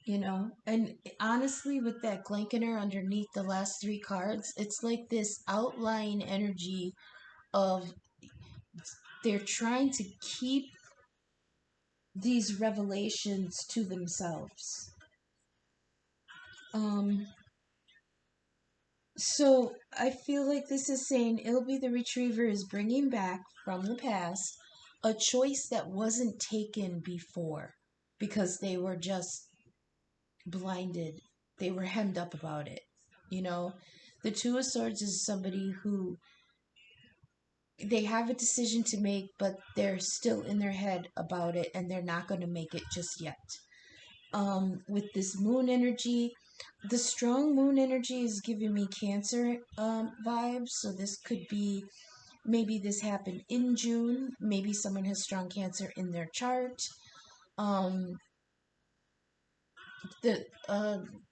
You know? And honestly, with that Glankener underneath the last three cards, it's like this outlying energy of they're trying to keep these revelations to themselves. So I feel like this is saying Ilby the Retriever is bringing back from the past a choice that wasn't taken before because they were just blinded. They were hemmed up about it. You know, the Two of Swords is somebody who they have a decision to make, but they're still in their head about it and they're not going to make it just yet. With this moon energy, the strong moon energy is giving me Cancer vibes. So this could be, maybe this happened in June. Maybe someone has strong Cancer in their chart. The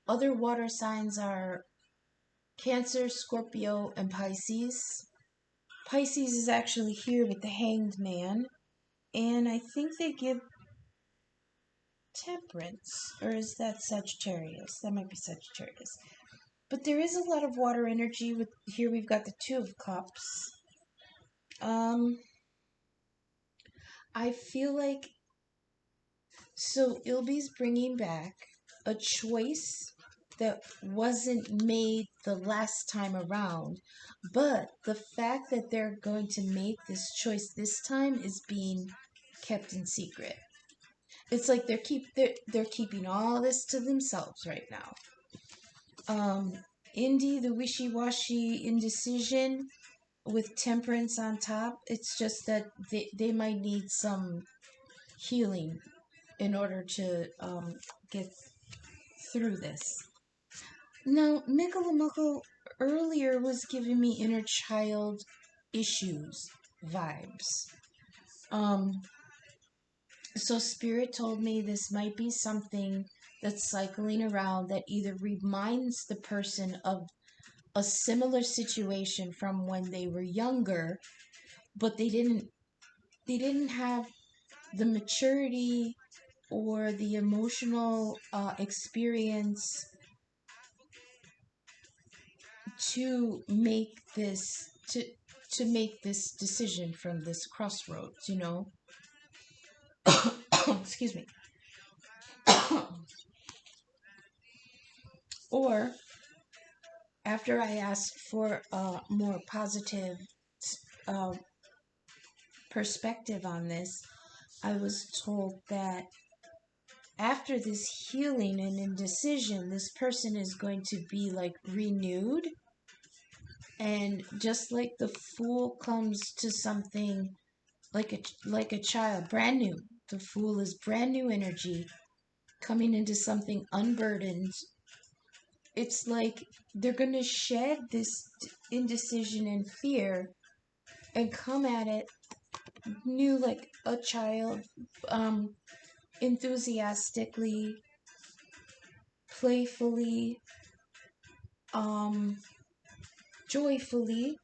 other water signs are Cancer, Scorpio, and Pisces. Pisces is actually here with the Hanged Man. And I think they give Temperance, or is that Sagittarius? That might be Sagittarius. But there is a lot of water energy with here. We've got the Two of Cups. I feel like Ilby's bringing back a choice that wasn't made the last time around, but the fact that they're going to make this choice this time is being kept in secret. It's like they're keeping all this to themselves right now. Indy, the wishy-washy indecision with Temperance on top. It's just that they might need some healing in order to get through this. Now, Mikalamuckle earlier was giving me inner child issues vibes. So Spirit told me this might be something that's cycling around that either reminds the person of a similar situation from when they were younger, but they didn't have the maturity or the emotional experience to make this decision from this crossroads, you know. Excuse me. Or after I asked for a more positive uh, perspective on this, I was told that after this healing and indecision, this person is going to be like renewed. And just like the Fool comes to something like a child, brand new. The Fool is brand new energy coming into something unburdened. It's like they're going to shed this indecision and fear and come at it new like a child, enthusiastically, playfully, joyfully.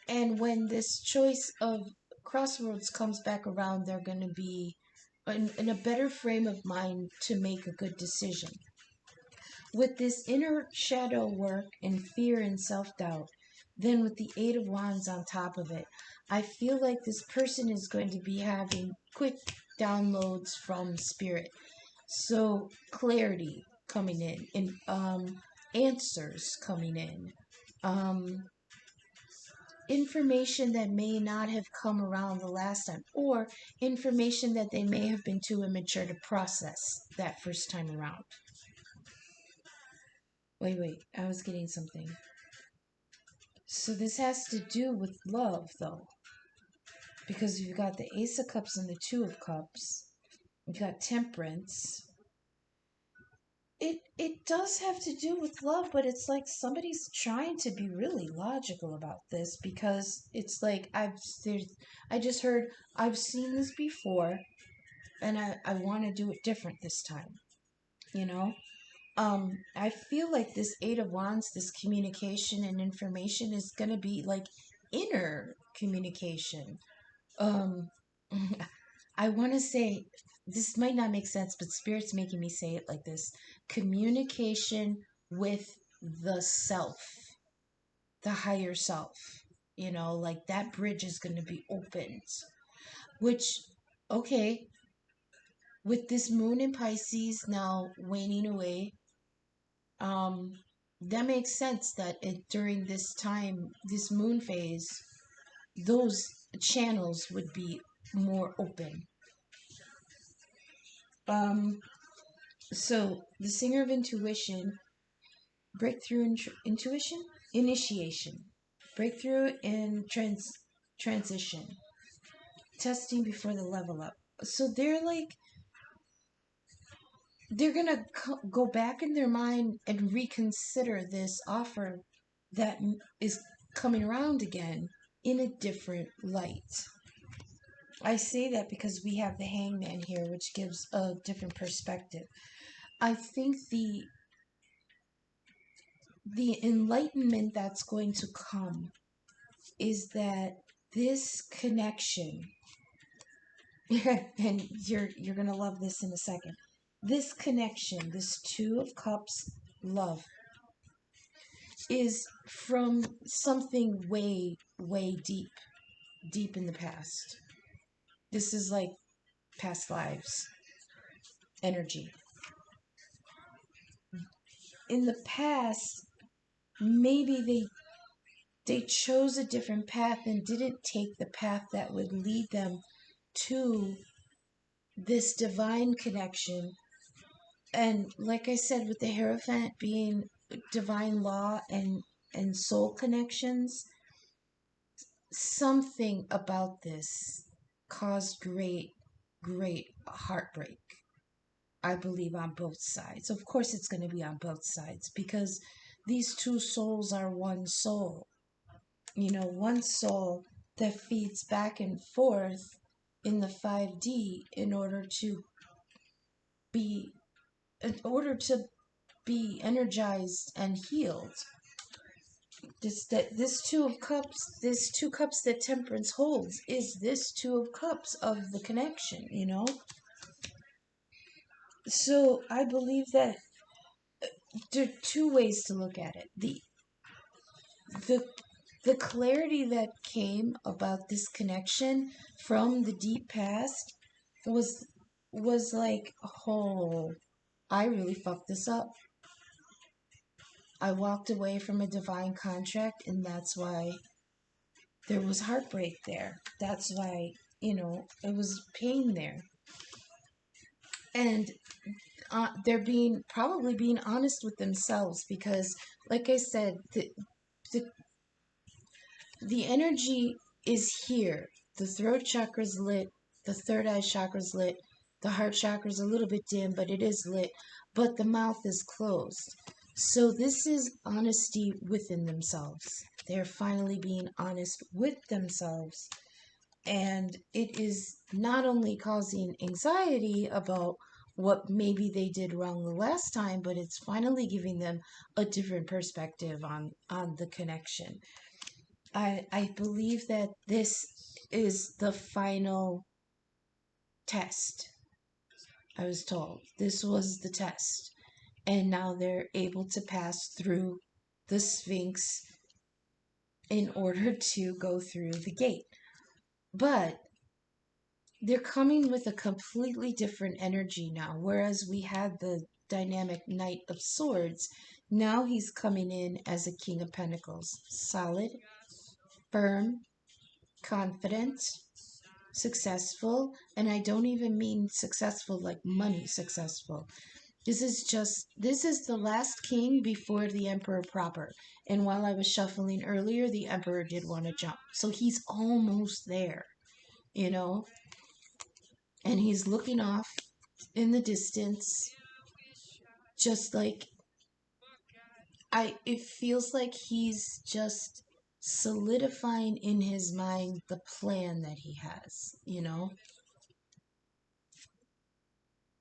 And when this choice of crossroads comes back around, they're going to be in a better frame of mind to make a good decision. With this inner shadow work and fear and self-doubt, then with the Eight of Wands on top of it, I feel like this person is going to be having quick downloads from spirit. So clarity coming in, and answers coming in, information that may not have come around the last time, or information that they may have been too immature to process that first time around. Wait, I was getting something. So this has to do with love, though. Because you've got the Ace of Cups and the Two of Cups. You've got Temperance. It does have to do with love, but it's like somebody's trying to be really logical about this, because it's like I just heard, I've seen this before, and I want to do it different this time, you know? I feel like this Eight of Wands, this communication and information is going to be like inner communication. Um, I want to say, this might not make sense, but Spirit's making me say it like this: communication with the self, the higher self. You know, like that bridge is going to be opened. Which, okay, with this moon in Pisces now waning away, that makes sense that during this time, this moon phase, those channels would be more open. So the Singer of Intuition, breakthrough intuition, initiation, breakthrough in transition, testing before the level up. So they're gonna go back in their mind and reconsider this offer that is coming around again in a different light. I say that because we have the Hangman here, which gives a different perspective. I think the enlightenment that's going to come is that this connection, and you're gonna love this in a second. This connection, this Two of Cups love, is from something way, way deep in the past. This is like past lives energy. In the past, maybe they chose a different path and didn't take the path that would lead them to this divine connection. And like I said, with the Hierophant being divine law and soul connections, something about this caused great heartbreak, I believe, on both sides. Of course it's going to be on both sides, because these two souls are one soul. You know, one soul that feeds back and forth in the 5D in order to be energized and healed. This Two of Cups, this Two Cups that Temperance holds, is this Two of Cups of the connection, you know? So I believe that there are two ways to look at it. The clarity that came about this connection from the deep past was like, oh, I really fucked this up. I walked away from a divine contract, and that's why there was heartbreak there. That's why, it was pain there. And they're probably being honest with themselves because, like I said, the energy is here. The throat chakra's lit, the third eye chakra's lit, the heart chakra's a little bit dim, but it is lit, but the mouth is closed. So this is honesty within themselves. They're finally being honest with themselves. And it is not only causing anxiety about what maybe they did wrong the last time, but it's finally giving them a different perspective on the connection. I believe that this is the final test. I was told this was the test. And now they're able to pass through the Sphinx in order to go through the gate. But they're coming with a completely different energy now. Whereas we had the dynamic Knight of Swords, now he's coming in as a King of Pentacles. Solid, firm, confident, successful. And I don't even mean successful like money successful. This is the last king before the emperor proper. And while I was shuffling earlier, the emperor did want to jump. So he's almost there, and he's looking off in the distance, just like it feels like he's just solidifying in his mind the plan that he has,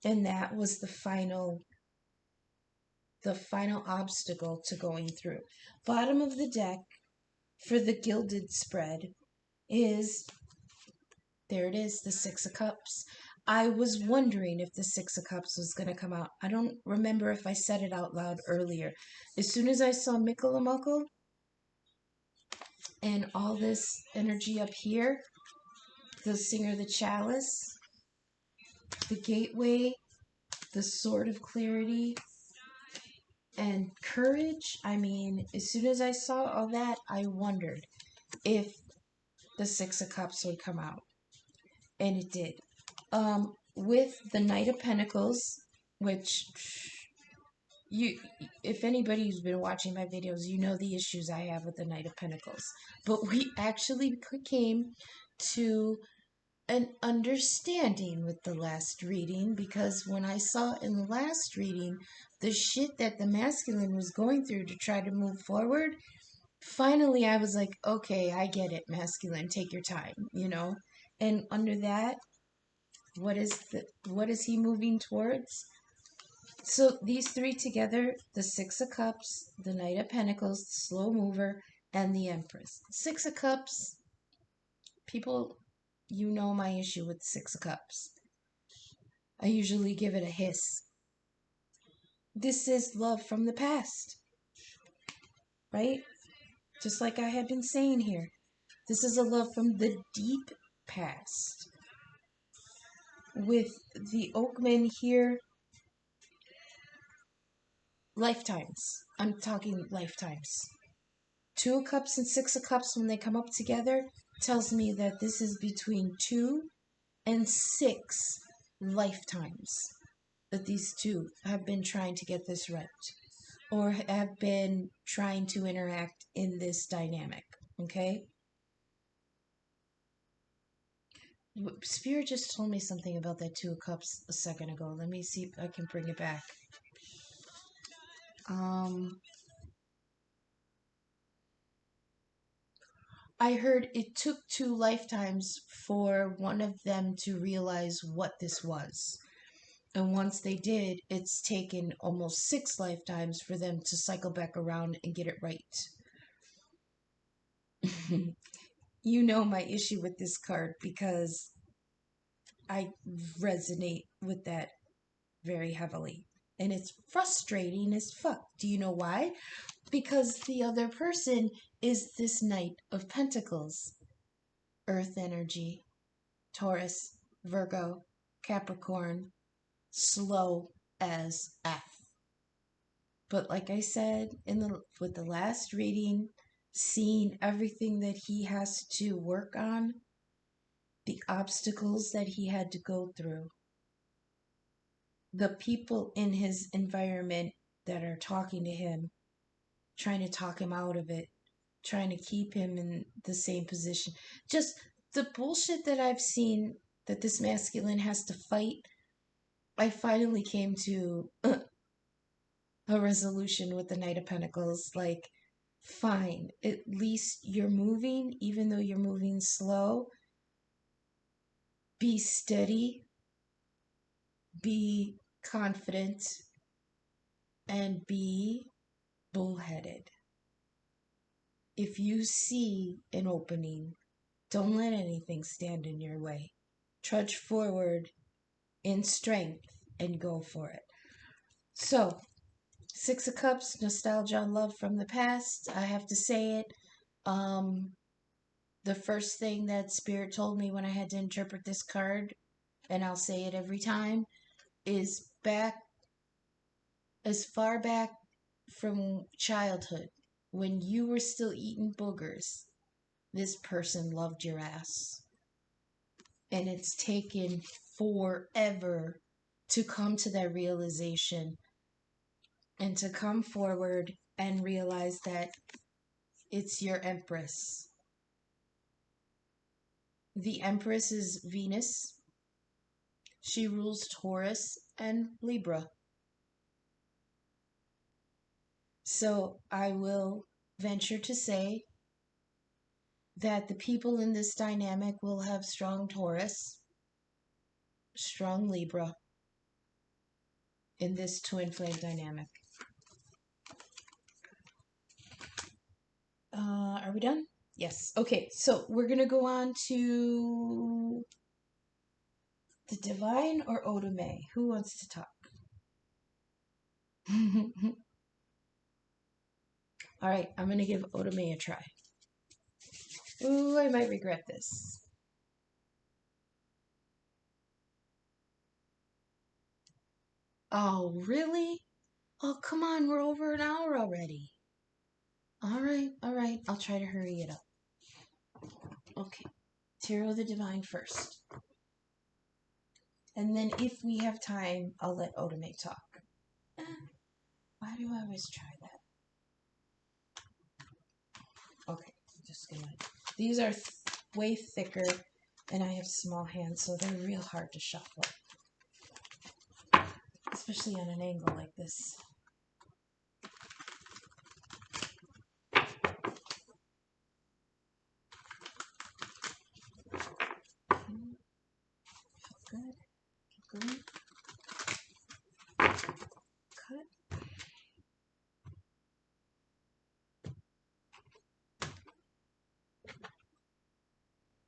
and that was the final obstacle to going through. Bottom of the deck for the Gilded spread is, there it is, the Six of Cups. I was wondering if the Six of Cups was going to come out. I don't remember if I said it out loud earlier. As soon as I saw Mikalamoko and all this energy up here, the Singer of the Chalice, the Gateway, the Sword of Clarity, and Courage. I mean, as soon as I saw all that, I wondered if the Six of Cups would come out. And it did. With the Knight of Pentacles, which if anybody's been watching my videos, you know the issues I have with the Knight of Pentacles. But we actually came to an understanding with the last reading, because when I saw in the last reading the shit that the masculine was going through to try to move forward, finally I was like, okay, I get it, masculine, take your time, And under that, what is he moving towards? So these three together, the Six of Cups, the Knight of Pentacles, the Slow Mover, and the Empress. Six of Cups, people, you know my issue with Six of Cups. I usually give it a hiss. This is love from the past, right? Just like I have been saying here. This is a love from the deep past. With the Oakman here, lifetimes. I'm talking lifetimes. Two of Cups and Six of Cups, when they come up together, tells me that this is between 2 and 6 lifetimes that these two have been trying to get this right, or have been trying to interact in this dynamic, okay? Spirit just told me something about that Two of Cups a second ago. Let me see if I can bring it back. I heard it took 2 lifetimes for one of them to realize what this was. And once they did, it's taken almost 6 lifetimes for them to cycle back around and get it right. You know my issue with this card, because I resonate with that very heavily. And it's frustrating as fuck. Do you know why? Because the other person is this Knight of Pentacles. Earth energy. Taurus, Virgo, Capricorn, slow as F. But like I said with the last reading, seeing everything that he has to work on, the obstacles that he had to go through, the people in his environment that are talking to him, trying to talk him out of it, trying to keep him in the same position. Just the bullshit that I've seen that this masculine has to fight. I finally came to a resolution with the Knight of Pentacles. Like, fine, at least you're moving, even though you're moving slow. Be steady, be confident, and be bullheaded. If you see an opening, don't let anything stand in your way. Trudge forward in strength and go for it. So, Six of Cups, nostalgia and love from the past. I have to say it. The first thing that Spirit told me when I had to interpret this card, and I'll say it every time, is back, as far back from childhood, when you were still eating boogers, this person loved your ass. And it's taken forever to come to that realization and to come forward and realize that it's your Empress. The Empress is Venus. She rules Taurus and Libra. So I will venture to say that the people in this dynamic will have strong Taurus, strong Libra in this twin flame dynamic. Are we done? Yes. Okay, so we're going to go on to the Divine or Oda-Mae. Who wants to talk? All right, I'm going to give Oda-Mae a try. Ooh, I might regret this. Oh, really? Oh, come on, we're over an hour already. All right, I'll try to hurry it up. Okay, Ciro the Divine first. And then if we have time, I'll let Oda-Mae talk. Why do I always try that? Okay, I'm just gonna... These are way thicker, and I have small hands, so they're real hard to shuffle. Especially on an angle like this. Good. Keep going. Cut.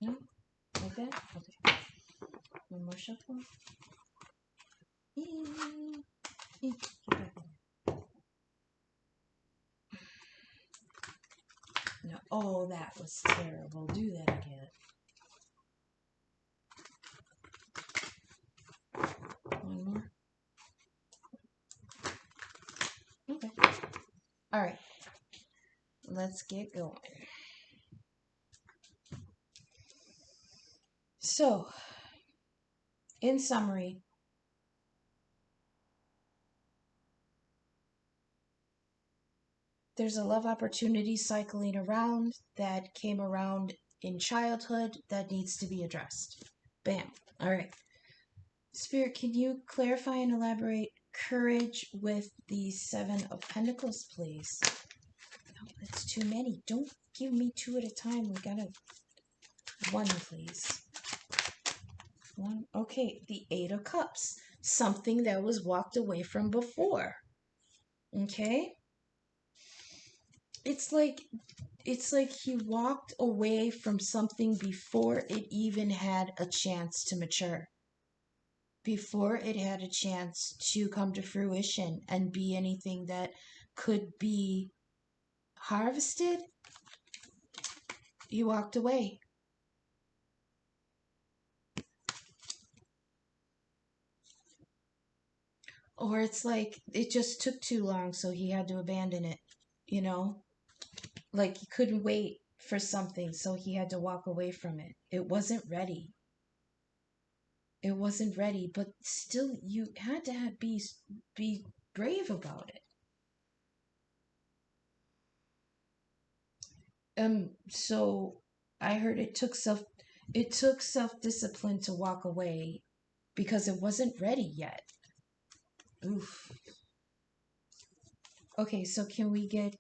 No? Like that? Okay. One more shuffle. Get back in. No. Oh, that was terrible. Do that again. One more. Okay. All right. Let's get going. So, in summary, there's a love opportunity cycling around that came around in childhood that needs to be addressed. Bam. All right. Spirit, can you clarify and elaborate courage with the Seven of Pentacles, please? No, that's too many. Don't give me two at a time. We gotta... One, please. One. Okay, the Eight of Cups. Something that was walked away from before. Okay? It's like he walked away from something before it even had a chance to mature. Before it had a chance to come to fruition and be anything that could be harvested, he walked away. Or it's like it just took too long, so he had to abandon it, you know? Like he couldn't wait for something, so he had to walk away from it. It wasn't ready. It wasn't ready, but still you had to be brave about it. So I heard it took self-discipline to walk away because it wasn't ready yet. Oof. Okay, so can we get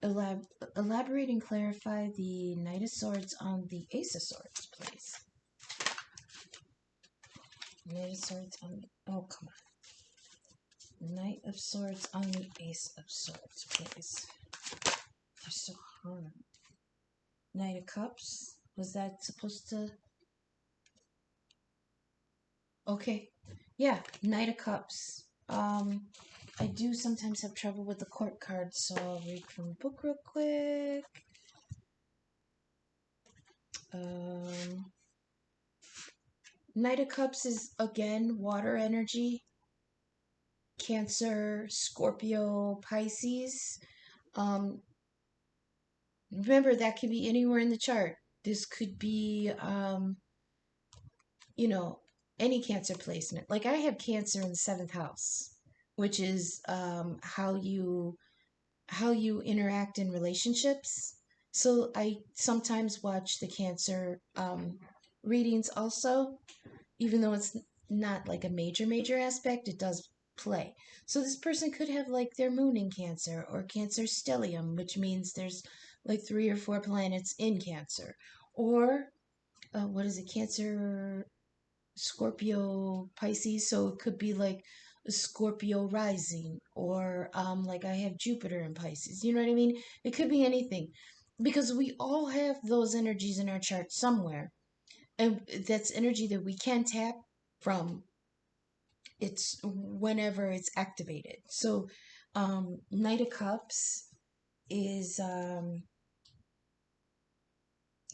elaborate and clarify the Knight of Swords on the Ace of Swords, please? Knight of Swords on the, oh, come on. Knight of Swords on the Ace of Swords, please. They're so hard. Knight of Cups. Was that supposed to... Okay. Yeah, Knight of Cups. I do sometimes have trouble with the court cards, so I'll read from the book real quick. Knight of Cups is, again, water energy. Cancer, Scorpio, Pisces. Remember, that could be anywhere in the chart. This could be, you know, any Cancer placement. Like I have Cancer in the 7th house, which is how you interact in relationships. So I sometimes watch the Cancer readings also, even though it's not like a major aspect, it does play. So this person could have like their moon in Cancer or Cancer stellium, which means there's like 3 or 4 planets in Cancer. Or what is it? Cancer, Scorpio, Pisces. So it could be like a Scorpio rising, or like I have Jupiter in Pisces. You know what I mean? It could be anything, because we all have those energies in our chart somewhere, and that's energy that we can tap from. It's whenever it's activated. So Knight of Cups is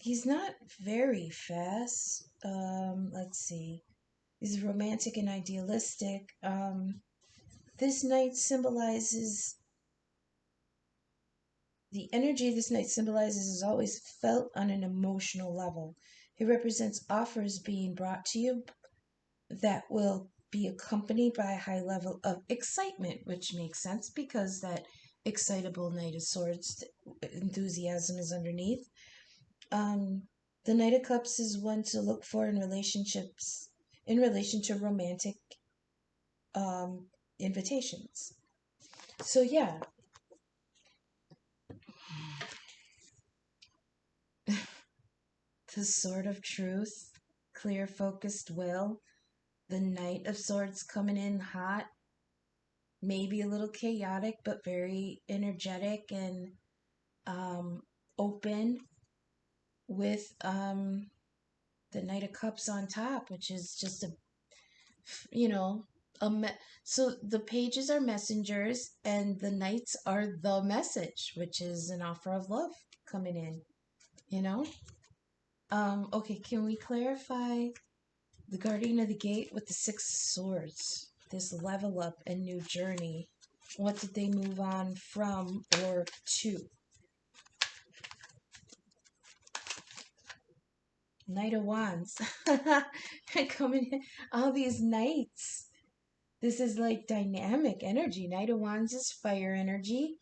he's not very fast. Let's see. He's romantic and idealistic. This knight symbolizes the energy this knight symbolizes is always felt on an emotional level. He represents offers being brought to you that will be accompanied by a high level of excitement, which makes sense because that excitable Knight of Swords enthusiasm is underneath. The Knight of Cups is one to look for in relationships, in relation to romantic invitations. So yeah. The Sword of Truth, clear focused will. The Knight of Swords coming in hot, maybe a little chaotic, but very energetic and open, with the Knight of Cups on top, which is just a, you know, so the pages are messengers and the knights are the message, which is an offer of love coming in, you know. Okay, can we clarify the Guardian of the Gate with the 6 Swords? This level up and new journey. What did they move on from or to? Knight of Wands. Coming in. All these knights. This is like dynamic energy. Knight of Wands is fire energy.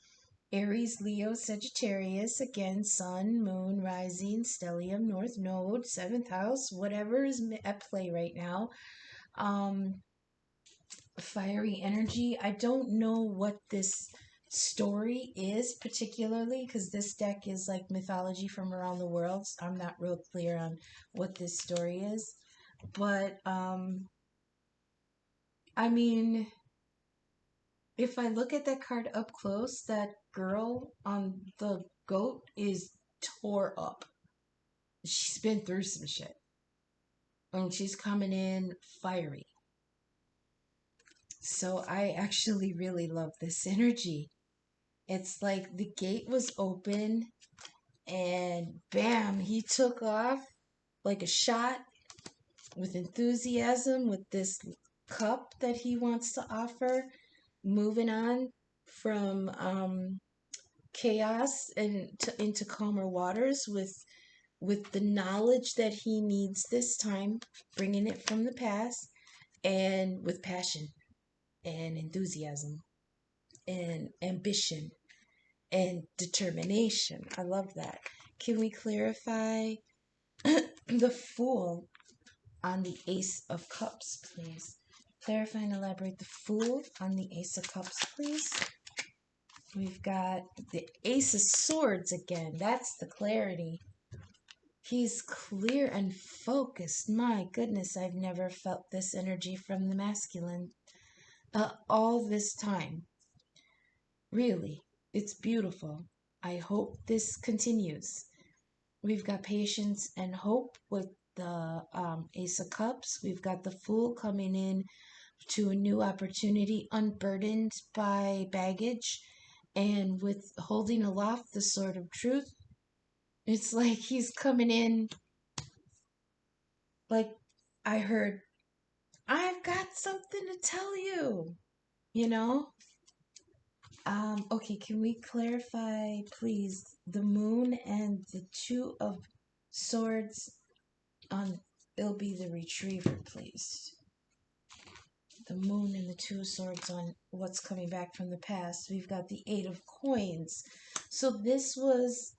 Aries, Leo, Sagittarius. Again, Sun, Moon, Rising, Stellium, North Node, 7th house. Whatever is at play right now. Fiery energy. I don't know what this story is particularly, because this deck is like mythology from around the world. So I'm not real clear on what this story is, but I mean, if I look at that card up close, that girl on the goat is tore up. She's been through some shit, and she's coming in fiery. So I actually really love this energy. It's like the gate was open and bam, he took off like a shot with enthusiasm, with this cup that he wants to offer, moving on from chaos and into calmer waters with the knowledge that he needs this time, bringing it from the past, and with passion and enthusiasm and ambition and determination. I love that. Can we clarify the Fool on the Ace of Cups, please? Clarify and elaborate the Fool on the Ace of Cups, please. We've got the Ace of Swords again. That's the clarity. He's clear and focused. My goodness, I've never felt this energy from the masculine all this time. Really, it's beautiful. I hope this continues. We've got patience and hope with the Ace of Cups. We've got the Fool coming in to a new opportunity, unburdened by baggage, and with holding aloft the Sword of Truth. It's like he's coming in, like I heard, I've got something to tell you, you know? Okay, can we clarify, please, the Moon and the Two of Swords on, it'll be the Retriever, please. The Moon and the Two of Swords on what's coming back from the past. We've got the Eight of Coins. So this was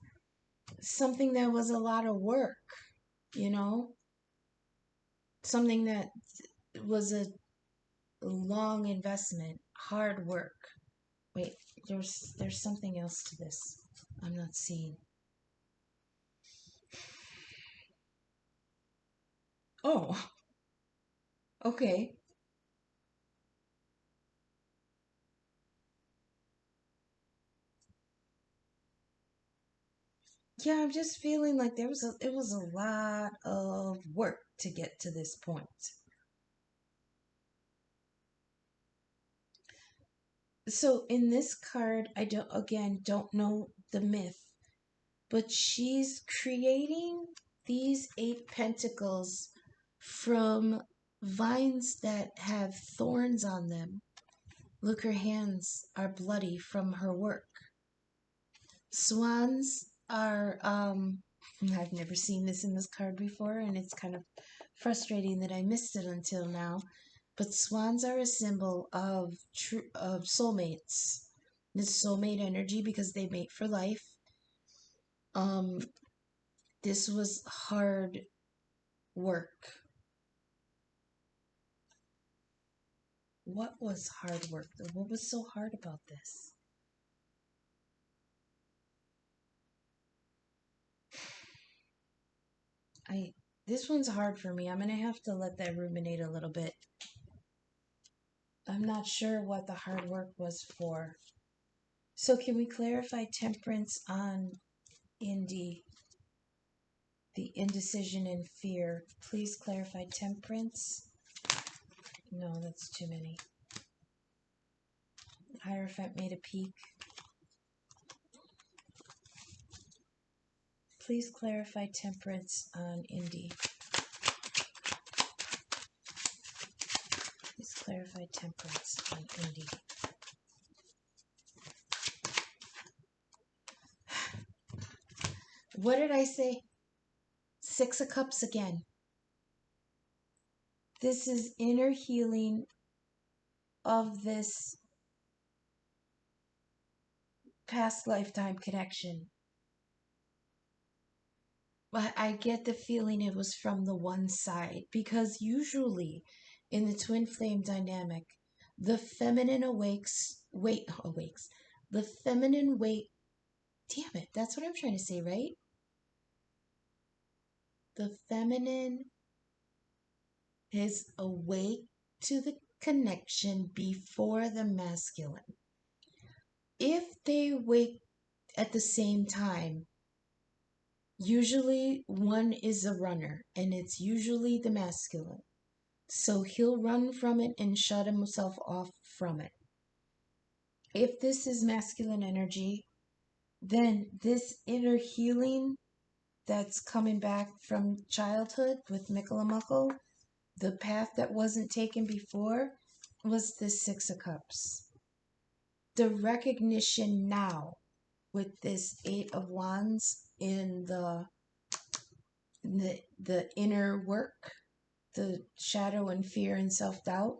something that was a lot of work, you know? Something that was a long investment, hard work. Wait, there's something else to this I'm not seeing. Oh, okay. Yeah, I'm just feeling like it was a lot of work to get to this point. So in this card, I don't know the myth, but she's creating these 8 pentacles from vines that have thorns on them. Look, her hands are bloody from her work. Swans are, I've never seen this in this card before, and it's kind of frustrating that I missed it until now. But swans are a symbol of soulmates. This soulmate energy, because they mate for life. This was hard work. What was hard work? What was so hard about this? This one's hard for me. I'm going to have to let that ruminate a little bit. I'm not sure what the hard work was for. So can we clarify temperance on Indy? The indecision and fear. Please clarify temperance. No, that's too many. Hierophant made a peak. Please clarify temperance on Indy. Please clarify temperance on Indy. What did I say? 6 of Cups again. This is inner healing of this past lifetime connection. But I get the feeling it was from the one side, because usually in the twin flame dynamic, the feminine awakes. The feminine wait. Damn it, that's what I'm trying to say, right? The feminine is awake to the connection before the masculine. If they wake at the same time, usually one is a runner, and it's usually the masculine. So he'll run from it and shut himself off from it. If this is masculine energy, then this inner healing that's coming back from childhood with Mickle The path that wasn't taken before was the Six of Cups. The recognition now with this Eight of Wands in the inner work, the shadow and fear and self-doubt.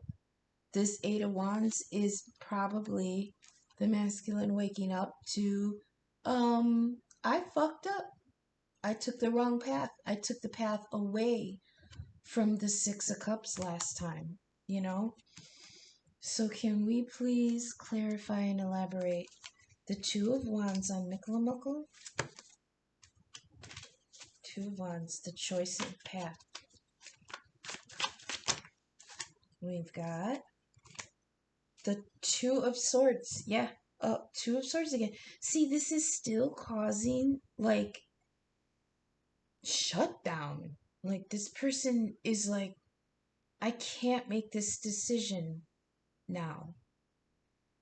This Eight of Wands is probably the masculine waking up to, I fucked up. I took the wrong path. I took the path away from the Six of Cups last time, you know? So can we please clarify and elaborate the Two of Wands on Mikkelimuckle? Two of Wands, the choice of path. We've got the Two of Swords. Yeah. Two of Swords again. See, this is still causing, like, shutdown. Like, this person is like, I can't make this decision now.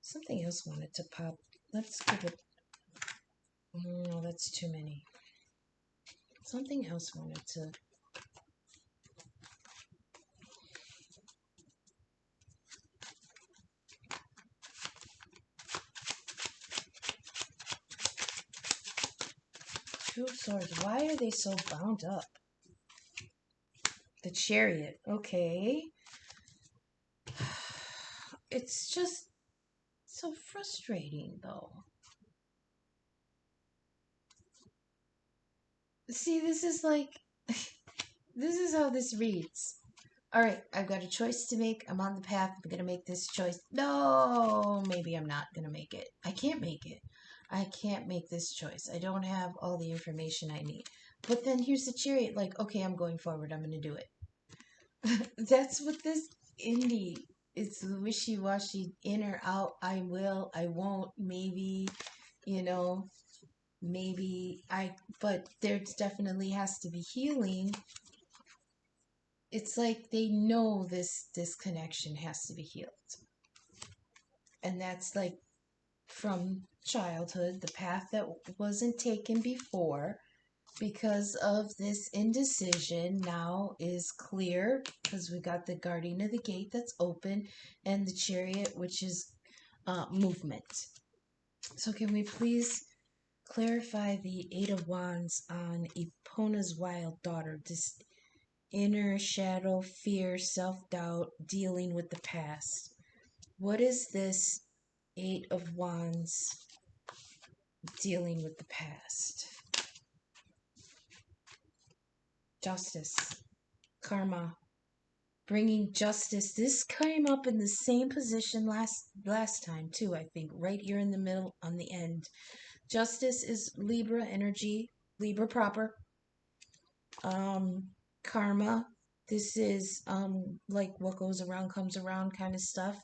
Something else wanted to pop. Let's give it. No, that's too many. Something else wanted to. Two of Swords. Why are they so bound up? The Chariot. Okay. It's just so frustrating, though. See, this is like, this is how this reads. All right, I've got a choice to make. I'm on the path. I'm going to make this choice. No, maybe I'm not going to make it. I can't make it. I can't make this choice. I don't have all the information I need. But then here's the Chariot, like, okay, I'm going forward. I'm going to do it. That's what this indie, it's the wishy-washy, in or out, I will, I won't, maybe, you know, maybe but there definitely has to be healing. It's like they know this connection has to be healed. And that's like from childhood, the path that wasn't taken before because of this indecision now is clear because we got the Guardian of the Gate that's open and the Chariot, which is movement. So can we please clarify the Eight of Wands on Epona's wild daughter, this inner shadow, fear, self-doubt, dealing with the past. What is this Eight of Wands dealing with the past? Justice, karma, bringing justice. This came up in the same position last time too, I think, right here in the middle on the end. Justice is Libra energy, Libra proper. Karma, this is like what goes around comes around kind of stuff.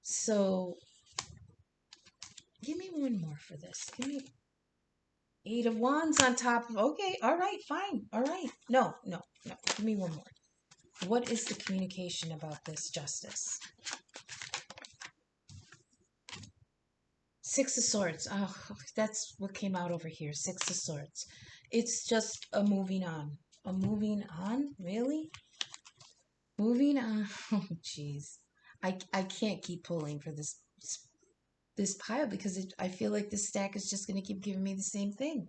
So give me one more for this. Give me Eight of Wands on top of, okay, all right, fine, all right. No, give me one more. What is the communication about this justice? Six of Swords. Oh, that's what came out over here. Six of Swords. It's just a moving on. A moving on? Really? Moving on. Oh, jeez. I can't keep pulling for this pile because I feel like this stack is just going to keep giving me the same thing.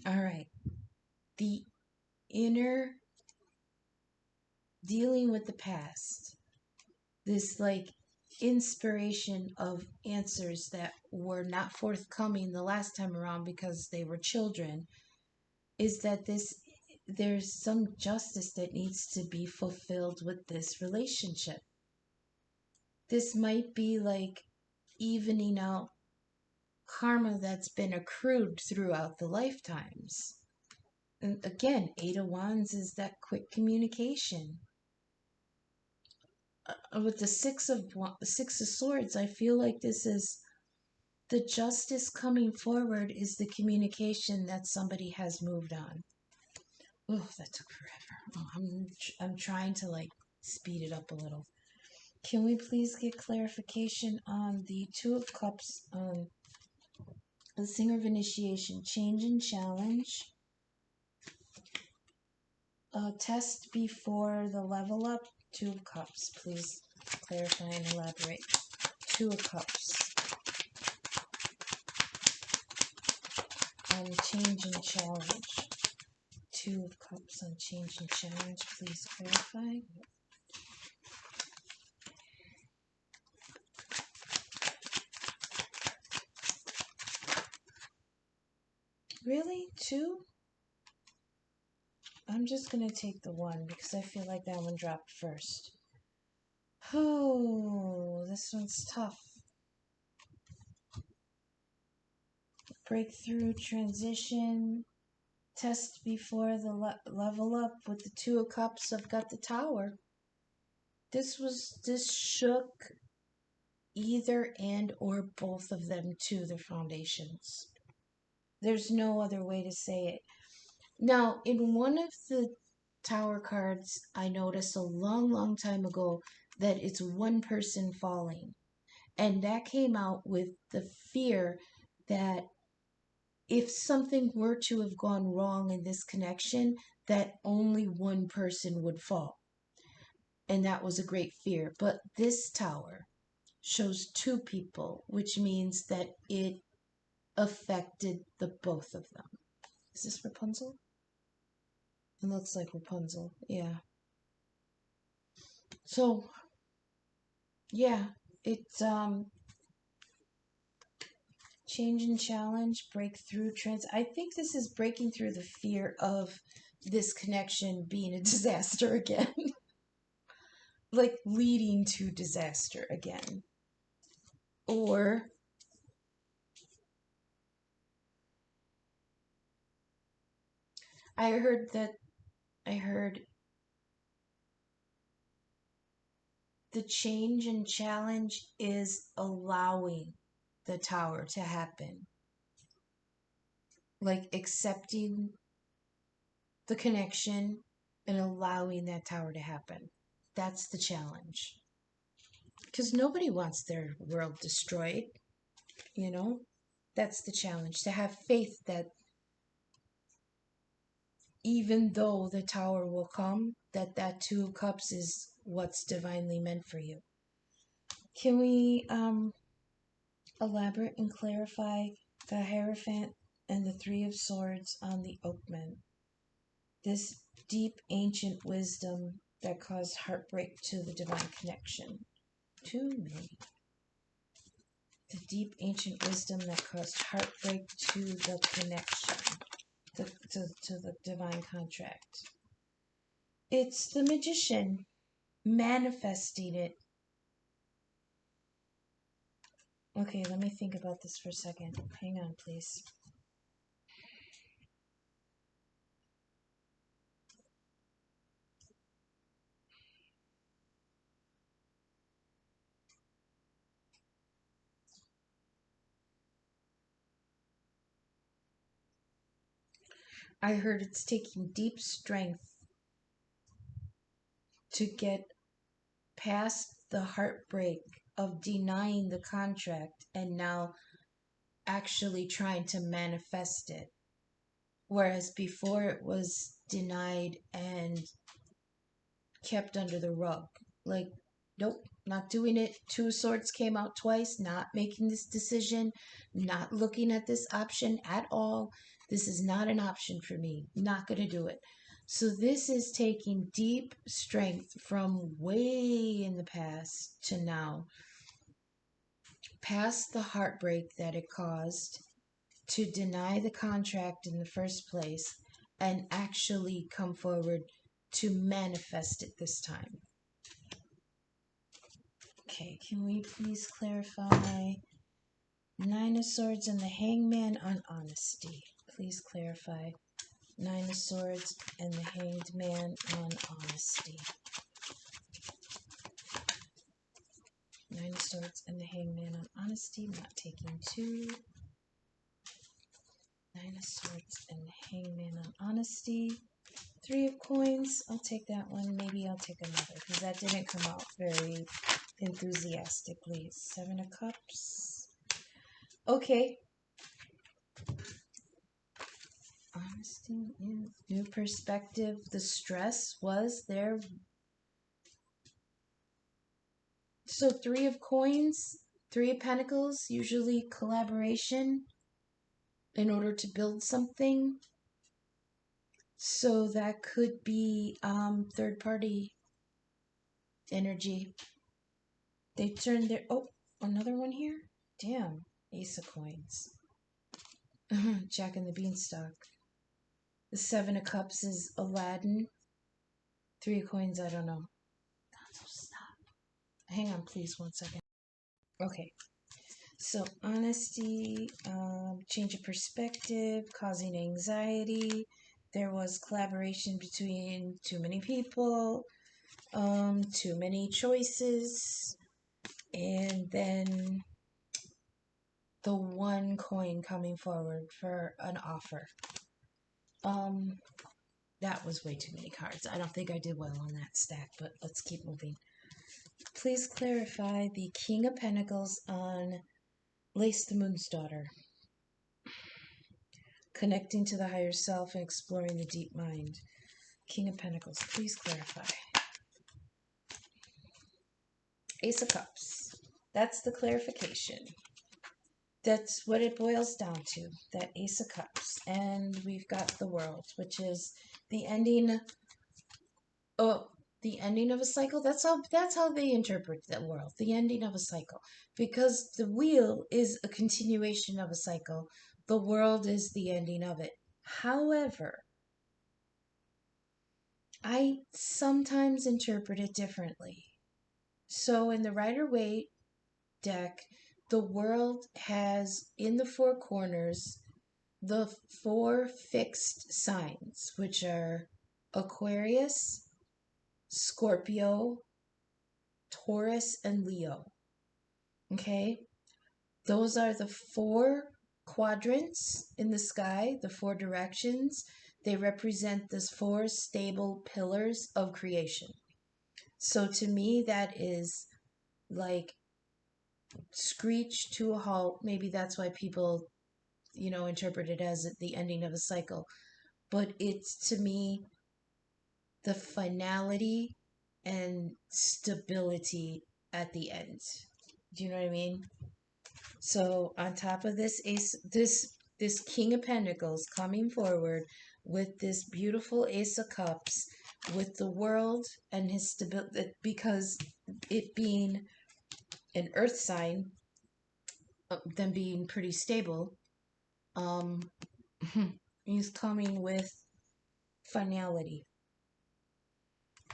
All right. The inner dealing with the past. This like inspiration of answers that were not forthcoming the last time around because they were children, is that there's some justice that needs to be fulfilled with this relationship. This might be like evening out karma that's been accrued throughout the lifetimes. And again, Eight of Wands is that quick communication. With the Six of Swords, I feel like this is the justice coming forward is the communication that somebody has moved on. Oh, that took forever. Oh, I'm trying to like speed it up a little. Can we please get clarification on the Two of Cups on the Singer of Initiation, change and challenge? Test before the level up. Two of Cups. Please clarify and elaborate. Two of Cups. On change and challenge. Two of Cups on change and challenge. Please clarify. Really? Two? I'm just going to take the one because I feel like that one dropped first. Oh, this one's tough. Breakthrough, transition, test before the level up. With the Two of Cups, I've got the Tower. This shook either and or both of them to their foundations. There's no other way to say it. Now, in one of the Tower cards, I noticed a long time ago that it's one person falling. And that came out with the fear that if something were to have gone wrong in this connection, that only one person would fall. And that was a great fear. But this Tower shows two people, which means that it affected the both of them. Is this Rapunzel? It looks like Rapunzel, yeah. So, yeah, it's change and challenge, breakthrough, I think this is breaking through the fear of this connection being a disaster again. Like leading to disaster again. Or I heard the change and challenge is allowing the Tower to happen. Like accepting the connection and allowing that Tower to happen. That's the challenge. Because nobody wants their world destroyed, you know? That's the challenge. To have faith that even though the Tower will come, that Two of Cups is what's divinely meant for you. Can we elaborate and clarify the Hierophant and the Three of Swords on the Oakman? This deep ancient wisdom that caused heartbreak to the divine connection. Too many. The deep ancient wisdom that caused heartbreak to the connection, to the divine contract. It's the Magician manifesting it. Okay, let me think about this for a second. Hang on, please. I heard it's taking deep strength to get past the heartbreak of denying the contract and now actually trying to manifest it. Whereas before it was denied and kept under the rug. Like, nope, not doing it. Two of Swords came out twice, not making this decision, not looking at this option at all. This is not an option for me. Not going to do it. So this is taking deep strength from way in the past to now, past the heartbreak that it caused to deny the contract in the first place and actually come forward to manifest it this time. Okay, can we please clarify Nine of Swords and the Hangman on honesty? Please clarify Nine of Swords and the Hanged Man on honesty. Nine of Swords and the Hangman on honesty. Not taking two. Nine of Swords and the Hangman on honesty. Three of Coins. I'll take that one. Maybe I'll take another because that didn't come out very enthusiastically. Seven of Cups. Okay. Honesty, new perspective. The stress was there. So 3 of Coins, 3 of Pentacles, usually collaboration in order to build something. So that could be third party energy. They turned their, oh, another one here? Damn, Ace of Coins. Jack and the Beanstalk. The 7 of Cups is Aladdin. 3 of Coins, I don't know. Stop. Hang on, please, 1 second. Okay. So, honesty, change of perspective, causing anxiety. There was collaboration between too many people, too many choices, and then the 1 coin coming forward for an offer. That was way too many cards. I don't think I did well on that stack, but let's keep moving. Please clarify the King of Pentacles on Lace the Moon's Daughter. Connecting to the higher self and exploring the deep mind. King of Pentacles, please clarify. Ace of Cups. That's the clarification. That's what it boils down to, that Ace of Cups. And we've got the World, which is the ending. Oh, the ending of a cycle. That's how they interpret the World. The ending of a cycle, because the wheel is a continuation of a cycle. The world is the ending of it. However, I sometimes interpret it differently. So in the Rider-Waite deck, the world has in the 4 corners the 4 fixed signs, which are Aquarius, Scorpio, Taurus, and Leo. Okay? Those are the 4 quadrants in the sky, the 4 directions. They represent these 4 stable pillars of creation. So to me, that is like screech to a halt. Maybe that's why people, interpret it as the ending of a cycle. But it's, to me, the finality and stability at the end. Do you know what I mean? So on top of this this King of Pentacles coming forward with this beautiful Ace of Cups, with the World and his stability, because it being an earth sign, them being pretty stable, he's coming with finality.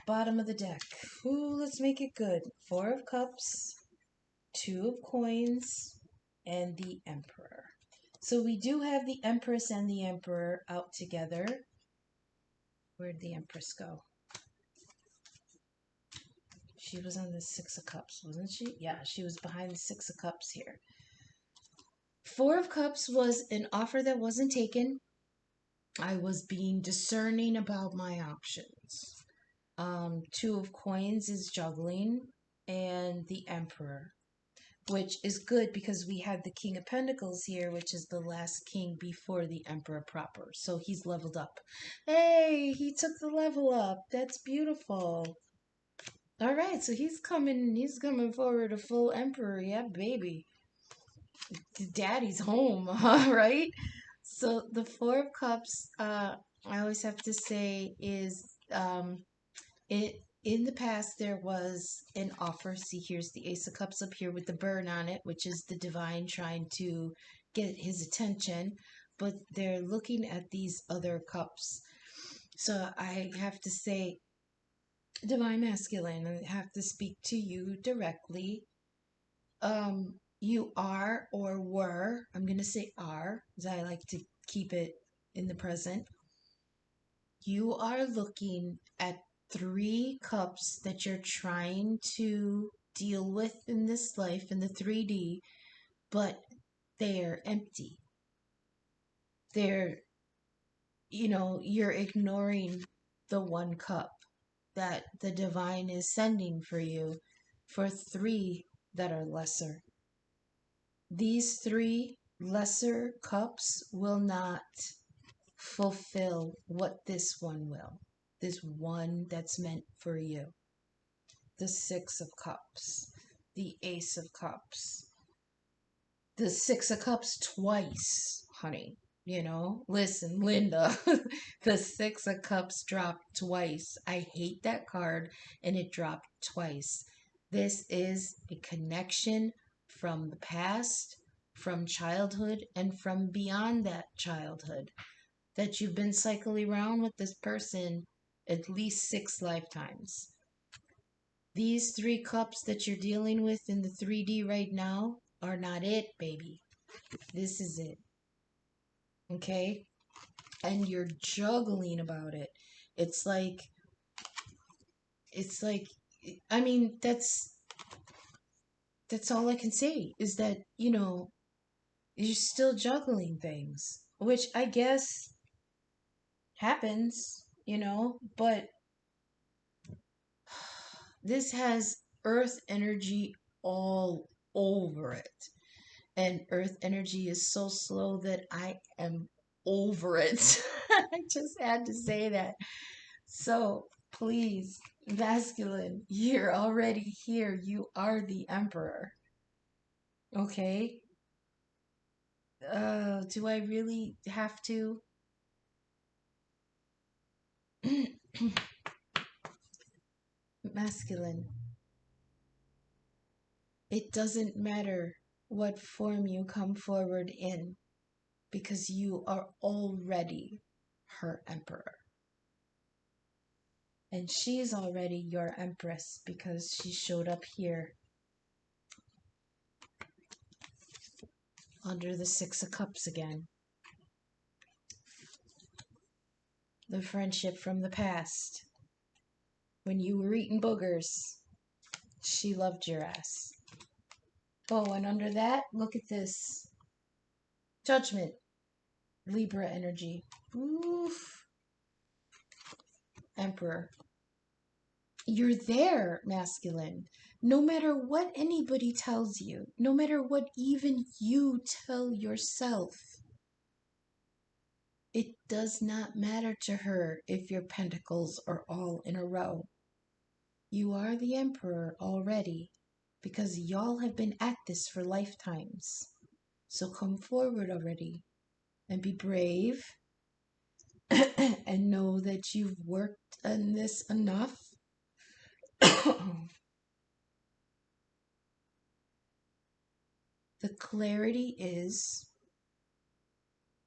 Bottom of the deck. Ooh, let's make it good. 4 of Cups, 2 of Coins, and the Emperor. So we do have the Empress and the Emperor out together. Where'd the Empress go? She was on the 6 of Cups, wasn't she? Yeah, she was behind the 6 of Cups here. 4 of Cups was an offer that wasn't taken. I was being discerning about my options. 2 of Coins is juggling, and the Emperor, which is good because we have the King of Pentacles here, which is the last king before the Emperor proper. So he's leveled up. Hey, he took the level up. That's beautiful. All right, so he's coming forward a full Emperor. Yeah, baby. Daddy's home, all right? So the 4 of Cups, I always have to say, is in the past there was an offer. See, here's the Ace of Cups up here with the burn on it, which is the divine trying to get his attention, but they're looking at these other cups. So I have to say, divine masculine, I have to speak to you directly. You are or were, I'm going to say are, because I like to keep it in the present. You are looking at 3 cups that you're trying to deal with in this life, in the 3D, but they're empty. You're ignoring the 1 cup that the divine is sending for you for 3 that are lesser. These 3 lesser cups will not fulfill what this one will. This one that's meant for you. The Six of Cups, the Ace of Cups, the Six of Cups twice, honey. You know, listen, Linda, the Six of Cups dropped twice. I hate that card, and it dropped twice. This is a connection from the past, from childhood, and from beyond that childhood. That you've been cycling around with this person at least 6 lifetimes. These 3 cups that you're dealing with in the 3D right now are not it, baby. This is it. Okay? And you're juggling about it. It's like, I mean, that's all I can say is that, you know, you're still juggling things, which I guess happens, you know, but this has earth energy all over it. And earth energy is so slow that I am over it. I just had to say that. So please, masculine, you're already here. You are the emperor. Okay? Do I really have to? Masculine. It doesn't matter what form you come forward in, because you are already her emperor. And she's already your empress because she showed up here under the Six of Cups again. The friendship from the past. When you were eating boogers, she loved your ass. Oh, and under that, look at this. Judgment. Libra energy. Oof. Emperor. You're there, masculine. No matter what anybody tells you, no matter what even you tell yourself, it does not matter to her if your pentacles are all in a row. You are the emperor already, because y'all have been at this for lifetimes. So come forward already and be brave and know that you've worked on this enough. The clarity is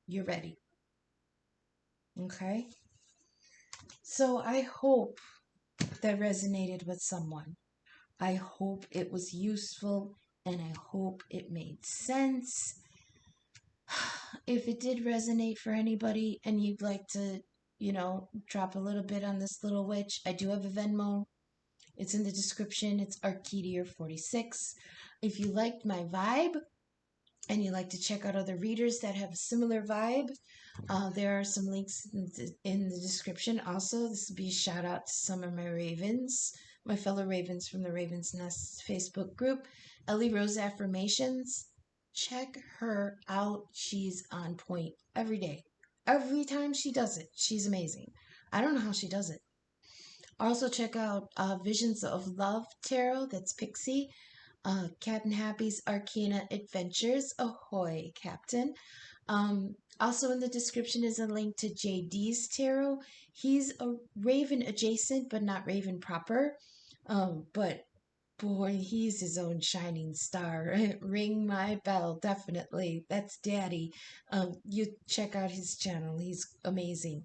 you're ready. Okay? So I hope that resonated with someone. I hope it was useful, and I hope it made sense. If it did resonate for anybody and you'd like to, you know, drop a little bit on this little witch, I do have a Venmo. It's in the description. It's Arkytior46. If you liked my vibe and you like to check out other readers that have a similar vibe, there are some links in the description. Also, this will be a shout out to some of my ravens, my fellow ravens from the Ravens Nest Facebook group. Ellie Rose Affirmations. Check her out. She's on point every day. Every time she does it, she's amazing. I don't know how she does it. Also, check out Visions of Love Tarot. That's Pixie. Captain Happy's Arcana Adventures. Ahoy, Captain. Also in the description is a link to JD's tarot. He's a Raven adjacent, but not Raven proper. But boy, he's his own shining star. Ring my bell, definitely. That's Daddy. You check out his channel. He's amazing.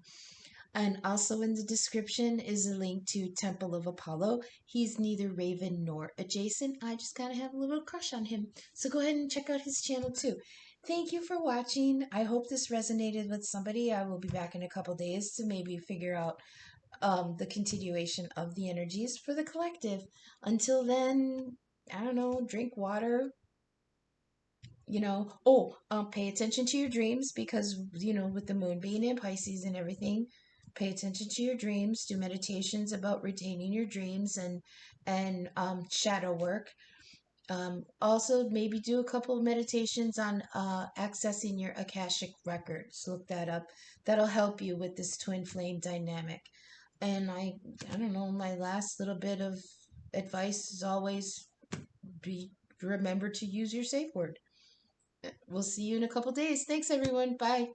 And also in the description is a link to Temple of Apollo. He's neither Raven nor adjacent. I just kind of have a little crush on him. So go ahead and check out his channel too. Thank you for watching. I hope this resonated with somebody. I will be back in a couple days to maybe figure out the continuation of the energies for the collective. Until then, I don't know, drink water. You know, pay attention to your dreams because, you know, with the moon being in Pisces and everything, pay attention to your dreams. Do meditations about retaining your dreams and shadow work. Also, maybe do a couple of meditations on accessing your Akashic records. Look that up. That'll help you with this twin flame dynamic. And I don't know, my last little bit of advice is always be remember to use your safe word. We'll see you in a couple days. Thanks, everyone. Bye.